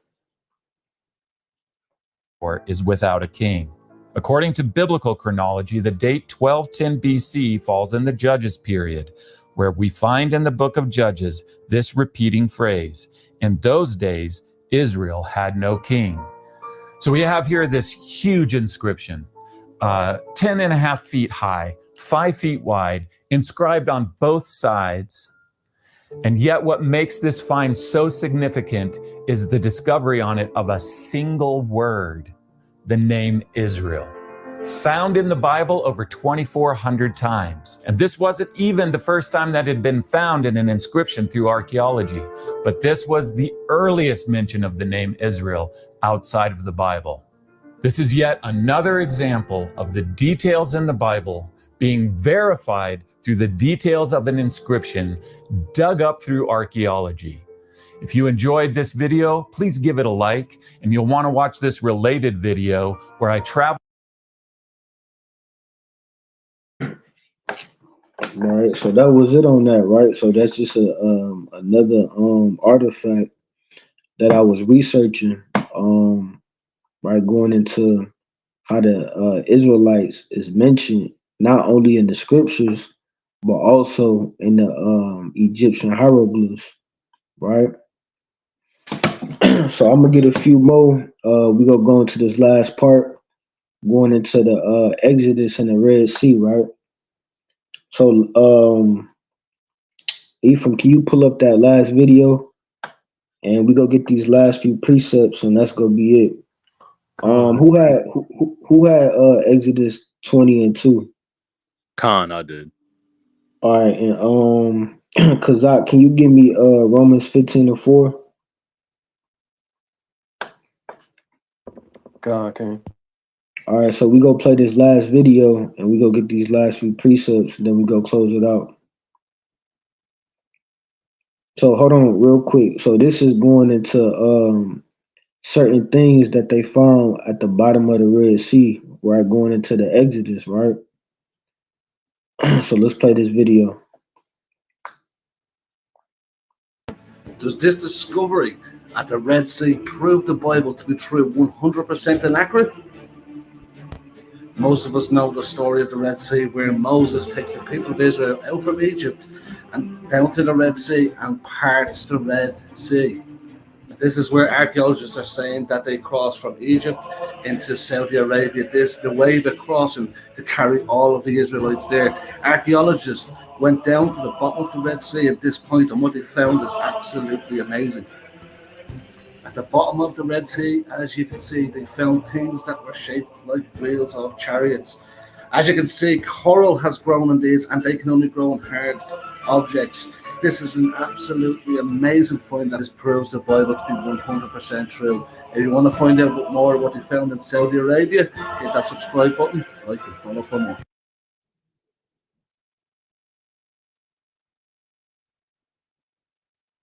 is without a king. According to biblical chronology, the date 1210 BC falls in the Judges period, where we find in the book of Judges this repeating phrase, "In those days, Israel had no king." So we have here this huge inscription, 10.5 feet high, 5 feet wide, inscribed on both sides. And yet what makes this find so significant is the discovery on it of a single word, the name Israel, found in the Bible over 2,400 times. And this wasn't even the first time that it had been found in an inscription through archaeology, but this was the earliest mention of the name Israel outside of the Bible. This is yet another example of the details in the Bible being verified through the details of an inscription dug up through archaeology. If you enjoyed this video, please give it a like, and you'll want to watch this related video where I travel. Right, so that was it on that, right? So that's just another artifact that I was researching, right, going into how the Israelites is mentioned not only in the scriptures but also in the Egyptian hieroglyphs, right? So I'm gonna get a few more. We gonna go into this last part, going into the Exodus and the Red Sea, right? So, Ephraim, can you pull up that last video and we go get these last few precepts and that's gonna be it. Con. Who had Exodus 20 and 2? Khan, I did. All right, and Kazak, can you give me Romans 15 and 4? God, King. All right, so we go play this last video and we go get these last few precepts and then we go close it out. So hold on real quick. So this is going into certain things that they found at the bottom of the Red Sea, right? Going into the Exodus, right? So let's play this video. Does this discovery at the Red Sea prove the Bible to be true 100% inaccurate? Most of us know the story of the Red Sea, where Moses takes the people of Israel out from Egypt and down to the Red Sea and parts the Red Sea. This is where archaeologists are saying that they crossed from Egypt into Saudi Arabia. This the way they're crossing to carry all of the Israelites there. Archaeologists went down to the bottom of the Red Sea at this point, and what they found is absolutely amazing. At the bottom of the Red Sea, as you can see, they found things that were shaped like wheels of chariots. As you can see, coral has grown in these, and they can only grow in hard objects. This is an absolutely amazing find that proves the Bible to be 100% true. If you want to find out more what they found in Saudi Arabia, hit that subscribe button, like and follow for more.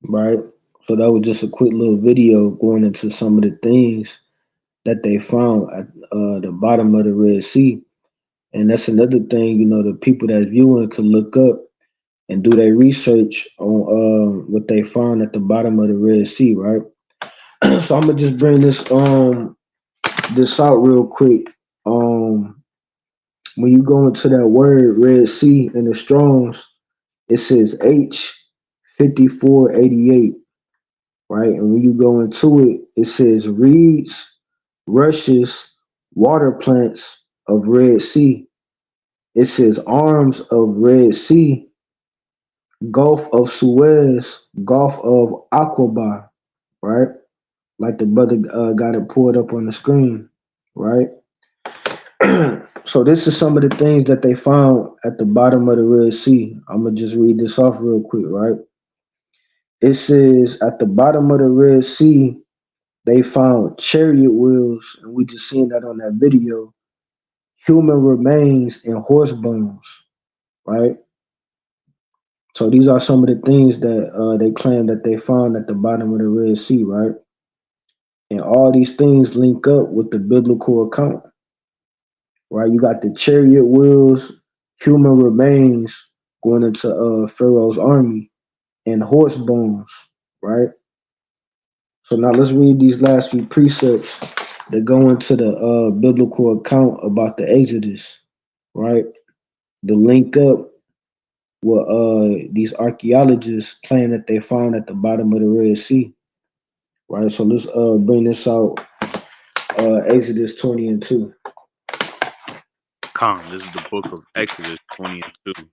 Right. So that was just a quick little video going into some of the things that they found at the bottom of the Red Sea. And that's another thing, you know, the people that's viewing could look up and do their research on what they found at the bottom of the Red Sea, right? So I'm gonna just bring this out real quick. When you go into that word Red Sea in the Strongs, it says H5488, right? And when you go into it, it says reeds, rushes, water plants of Red Sea. It says arms of Red Sea, Gulf of Suez, Gulf of Aqaba, right? Like the brother got it pulled up on the screen, right? So this is some of the things that they found at the bottom of the Red Sea. I'm gonna just read this off real quick, right? It says at the bottom of the Red Sea, they found chariot wheels, and we just seen that on that video, human remains and horse bones, right? So these are some of the things that they claim that they found at the bottom of the Red Sea, right? And all these things link up with the biblical account, right? You got the chariot wheels, human remains going into Pharaoh's army, and horse bones, right? So now let's read these last few precepts that go into the biblical account about the Exodus, right? To link up what these archaeologists claim that they found at the bottom of the Red Sea, right? So let's bring this out. Exodus 20 and 2. Khan, this is the book of Exodus 20 and 2.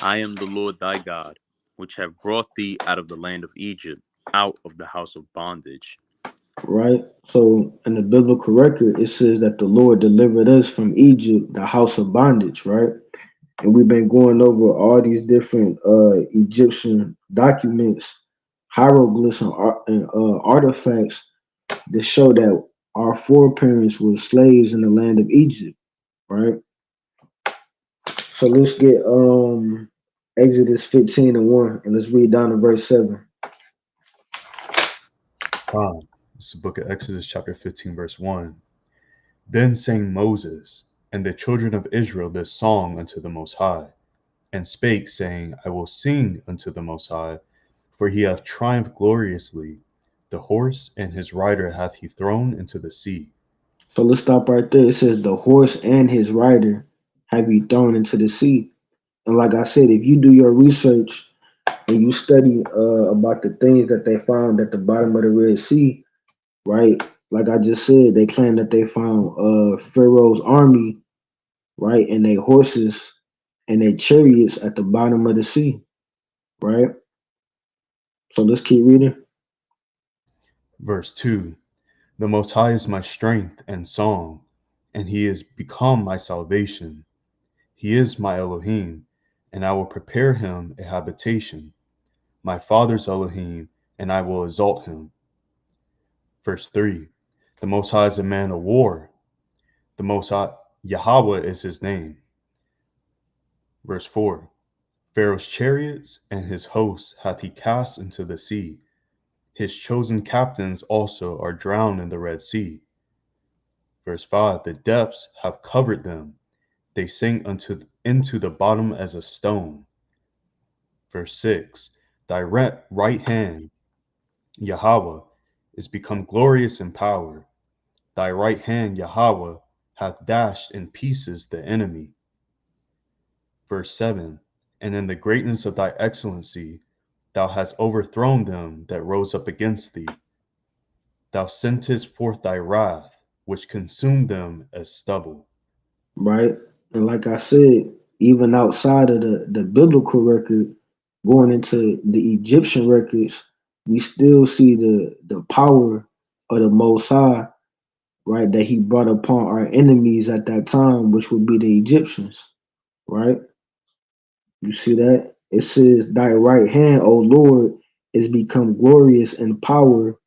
I am the Lord thy God, which have brought thee out of the land of Egypt, out of the house of bondage. Right? So in the biblical record, it says that the Lord delivered us from Egypt, the house of bondage, right? And we've been going over all these different Egyptian documents, hieroglyphs, and artifacts that show that our foreparents were slaves in the land of Egypt, right? So let's get Exodus 15 and 1, and let's read down to verse 7. It's the book of Exodus, chapter 15, verse 1. Then sang Moses and the children of Israel this song unto the Most High, and spake, saying, I will sing unto the Most High, for he hath triumphed gloriously. The horse and his rider hath he thrown into the sea. So let's stop right there. It says the horse and his rider have you thrown into the sea. And like I said, if you do your research and you study about the things that they found at the bottom of the Red Sea, right? like I just said, they claim that they found Pharaoh's army, right, and their horses and their chariots at the bottom of the sea, right? So let's keep reading. Verse 2: The Most High is my strength and song, and he is become my salvation. He is my Elohim, and I will prepare him a habitation, my father's Elohim, and I will exalt him. Verse 3: The Most High is a man of war. The Most High, Yahweh is his name. Verse 4: Pharaoh's chariots and his hosts hath he cast into the sea. His chosen captains also are drowned in the Red Sea. Verse 5: The depths have covered them. They sink into the bottom as a stone. Verse 6: Thy right hand, Yahweh, is become glorious in power. Thy right hand, Yahweh, hath dashed in pieces the enemy. Verse 7: And in the greatness of thy excellency, thou hast overthrown them that rose up against thee. Thou sentest forth thy wrath, which consumed them as stubble. Right? And like I said, even outside of the biblical record, going into the Egyptian records, we still see the power of the Most High, right? That He brought upon our enemies at that time, which would be the Egyptians, right? You see that? It says, Thy right hand, O Lord, is become glorious in power.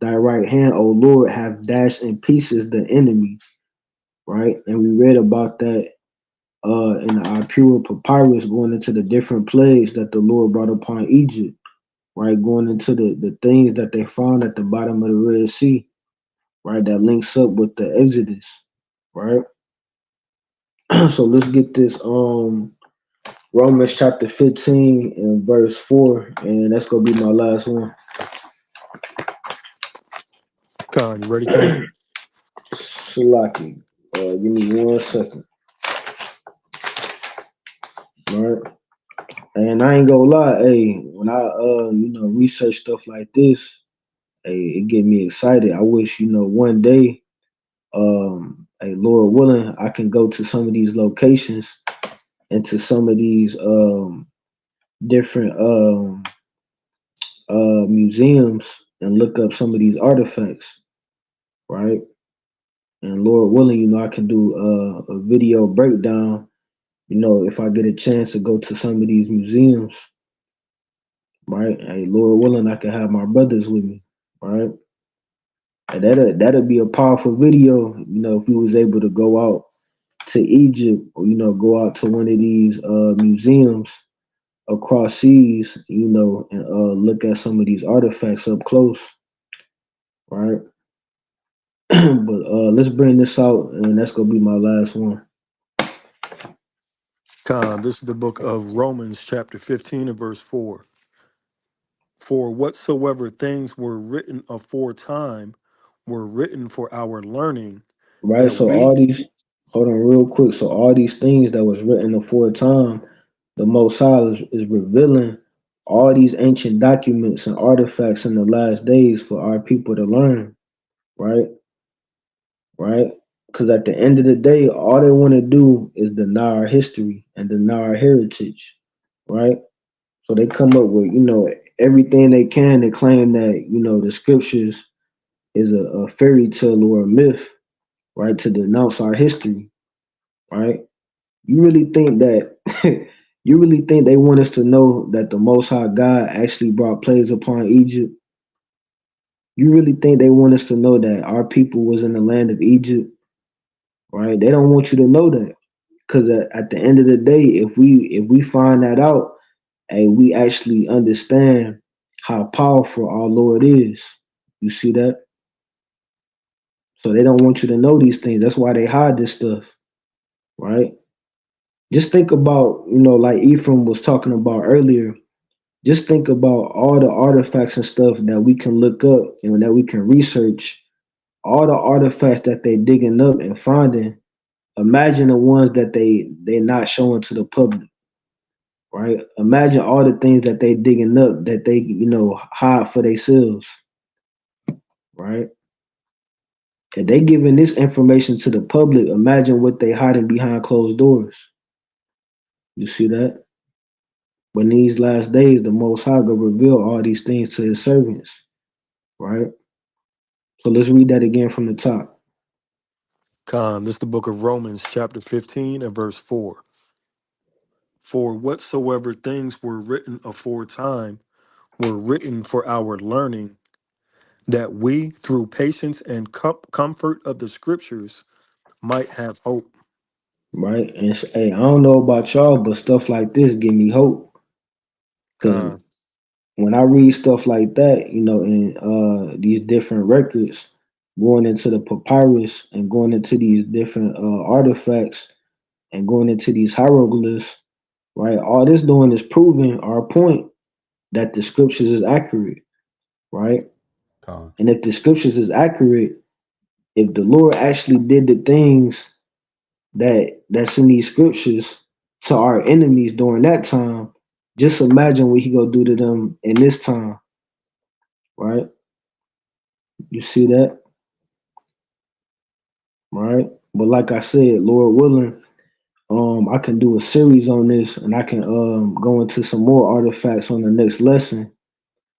Thy right hand, O Lord, have dashed in pieces the enemy, right? And we read about that in our pure papyrus, going into the different plagues that the Lord brought upon Egypt, right? Going into the things that they found at the bottom of the Red Sea, right? That links up with the Exodus, right? So let's get this Romans chapter 15 and verse 4, and that's gonna be my last one. Con, you ready, King? Salaki. Give me 1 second. All right. And I ain't gonna lie, hey, when I research stuff like this, hey, it get me excited. I wish, one day, hey, Lord willing, I can go to some of these locations and to some of these different museums and look up some of these artifacts, right? And Lord willing, I can do a video breakdown, if I get a chance to go to some of these museums, right? Hey, Lord willing, I can have my brothers with me, right? And that'll be a powerful video, if we was able to go out to Egypt or go out to one of these museums across seas, and look at some of these artifacts up close, right? But let's bring this out, and that's gonna be my last one. Con, this is the book of Romans, chapter 15 and verse 4. For whatsoever things were written aforetime were written for our learning, Right. that So we all these, hold on real quick. So all these things that was written aforetime, the Most High is revealing all these ancient documents and artifacts in the last days for our people to learn. Right. Right. Because at the end of the day, all they want to do is deny our history and deny our heritage. Right. So they come up with, everything they can to claim that, the scriptures is a fairy tale or a myth, right? To denounce our history, right? You really think that you really think they want us to know that the Most High God actually brought plagues upon Egypt? You really think they want us to know that our people was in the land of Egypt, right? They don't want you to know that, because at the end of the day, if we find that out and we actually understand how powerful our Lord is, you see that? So they don't want you to know these things. That's why they hide this stuff, right? Just think about, like Ephraim was talking about earlier. Just think about all the artifacts and stuff that we can look up and that we can research. All the artifacts that they digging up and finding. Imagine the ones that they're not showing to the public, right? Imagine all the things that they digging up that they hide for themselves, right? If they giving this information to the public, imagine what they hiding behind closed doors. You see that? But in these last days, the Most High will reveal all these things to his servants, right? So let's read that again from the top. This is the book of Romans, chapter 15 and verse 4. For whatsoever things were written aforetime were written for our learning, that we, through patience and comfort of the scriptures, might have hope. Right? And hey, I don't know about y'all, but stuff like this give me hope. Cause Con, when I read stuff like that, in these different records, going into the papyrus and going into these different artifacts and going into these hieroglyphs, right? All this doing is proving our point that the scriptures is accurate, right? Con. And if the scriptures is accurate, if the Lord actually did the things that's in these scriptures to our enemies during that time, just imagine what he gonna do to them in this time, right? You see that, right? But like I said, Lord willing, I can do a series on this, and I can go into some more artifacts on the next lesson.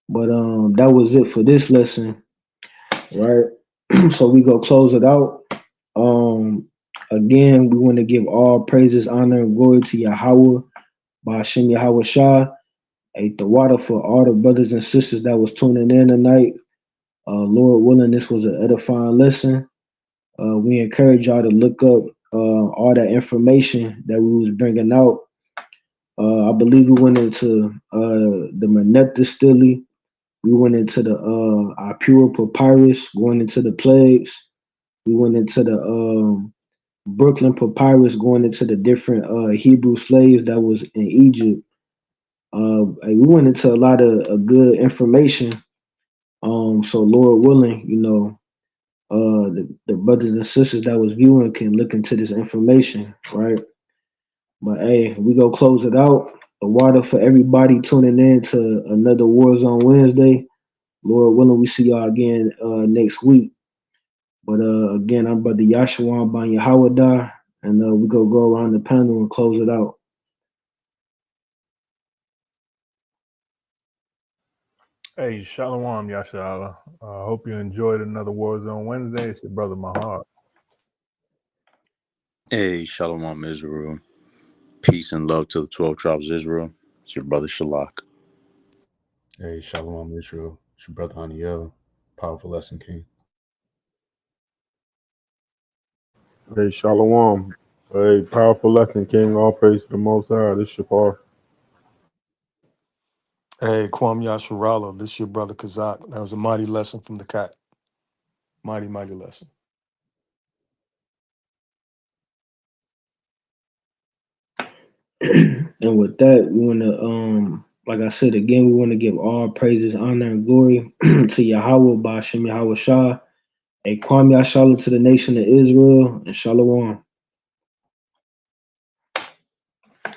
But that was it for this lesson, right? So we go close it out. Um, Again, we want to give all praises, honor, and glory to Yahweh, by Hashem Yahweh Shah, ate the water for all the brothers and sisters that was tuning in tonight. Lord willing, this was an edifying lesson. We encourage y'all to look up all that information that we was bringing out. I believe we went into the Manetta Stele. We went into the Apura Papyrus, going into the plagues. We went into the Brooklyn Papyrus, going into the different Hebrew slaves that was in Egypt. We went into a lot of good information. So Lord willing, the brothers and sisters that was viewing can look into this information, right? But hey, we go close it out. The water for everybody tuning in to another Warzone Wednesday. Lord willing, we see y'all again next week. But again, I'm Brother Yashawan Ban Yahawada, and we go around the panel and close it out. Hey, Shalom, Yashala. I hope you enjoyed another Warzone Wednesday. It's your brother Mahar. Hey, Shalom Israel. Peace and love to the 12 tribes of Israel. It's your brother Shalak. Hey, Shalom Israel. It's your brother Haniel. Powerful lesson, King. Hey, Shalom. Hey, powerful lesson, King. All praise to the Most High. This Shapar. hey, Kwam Yasharala, this is your brother Kazak. That was a mighty lesson from the cat. Mighty, mighty lesson. And with that, we want to, like I said again, we want to give all praises, honor, and glory to Yahweh, by Hashem Yahweh Shah, a Kwam Yashala to the nation of Israel, and Shalom.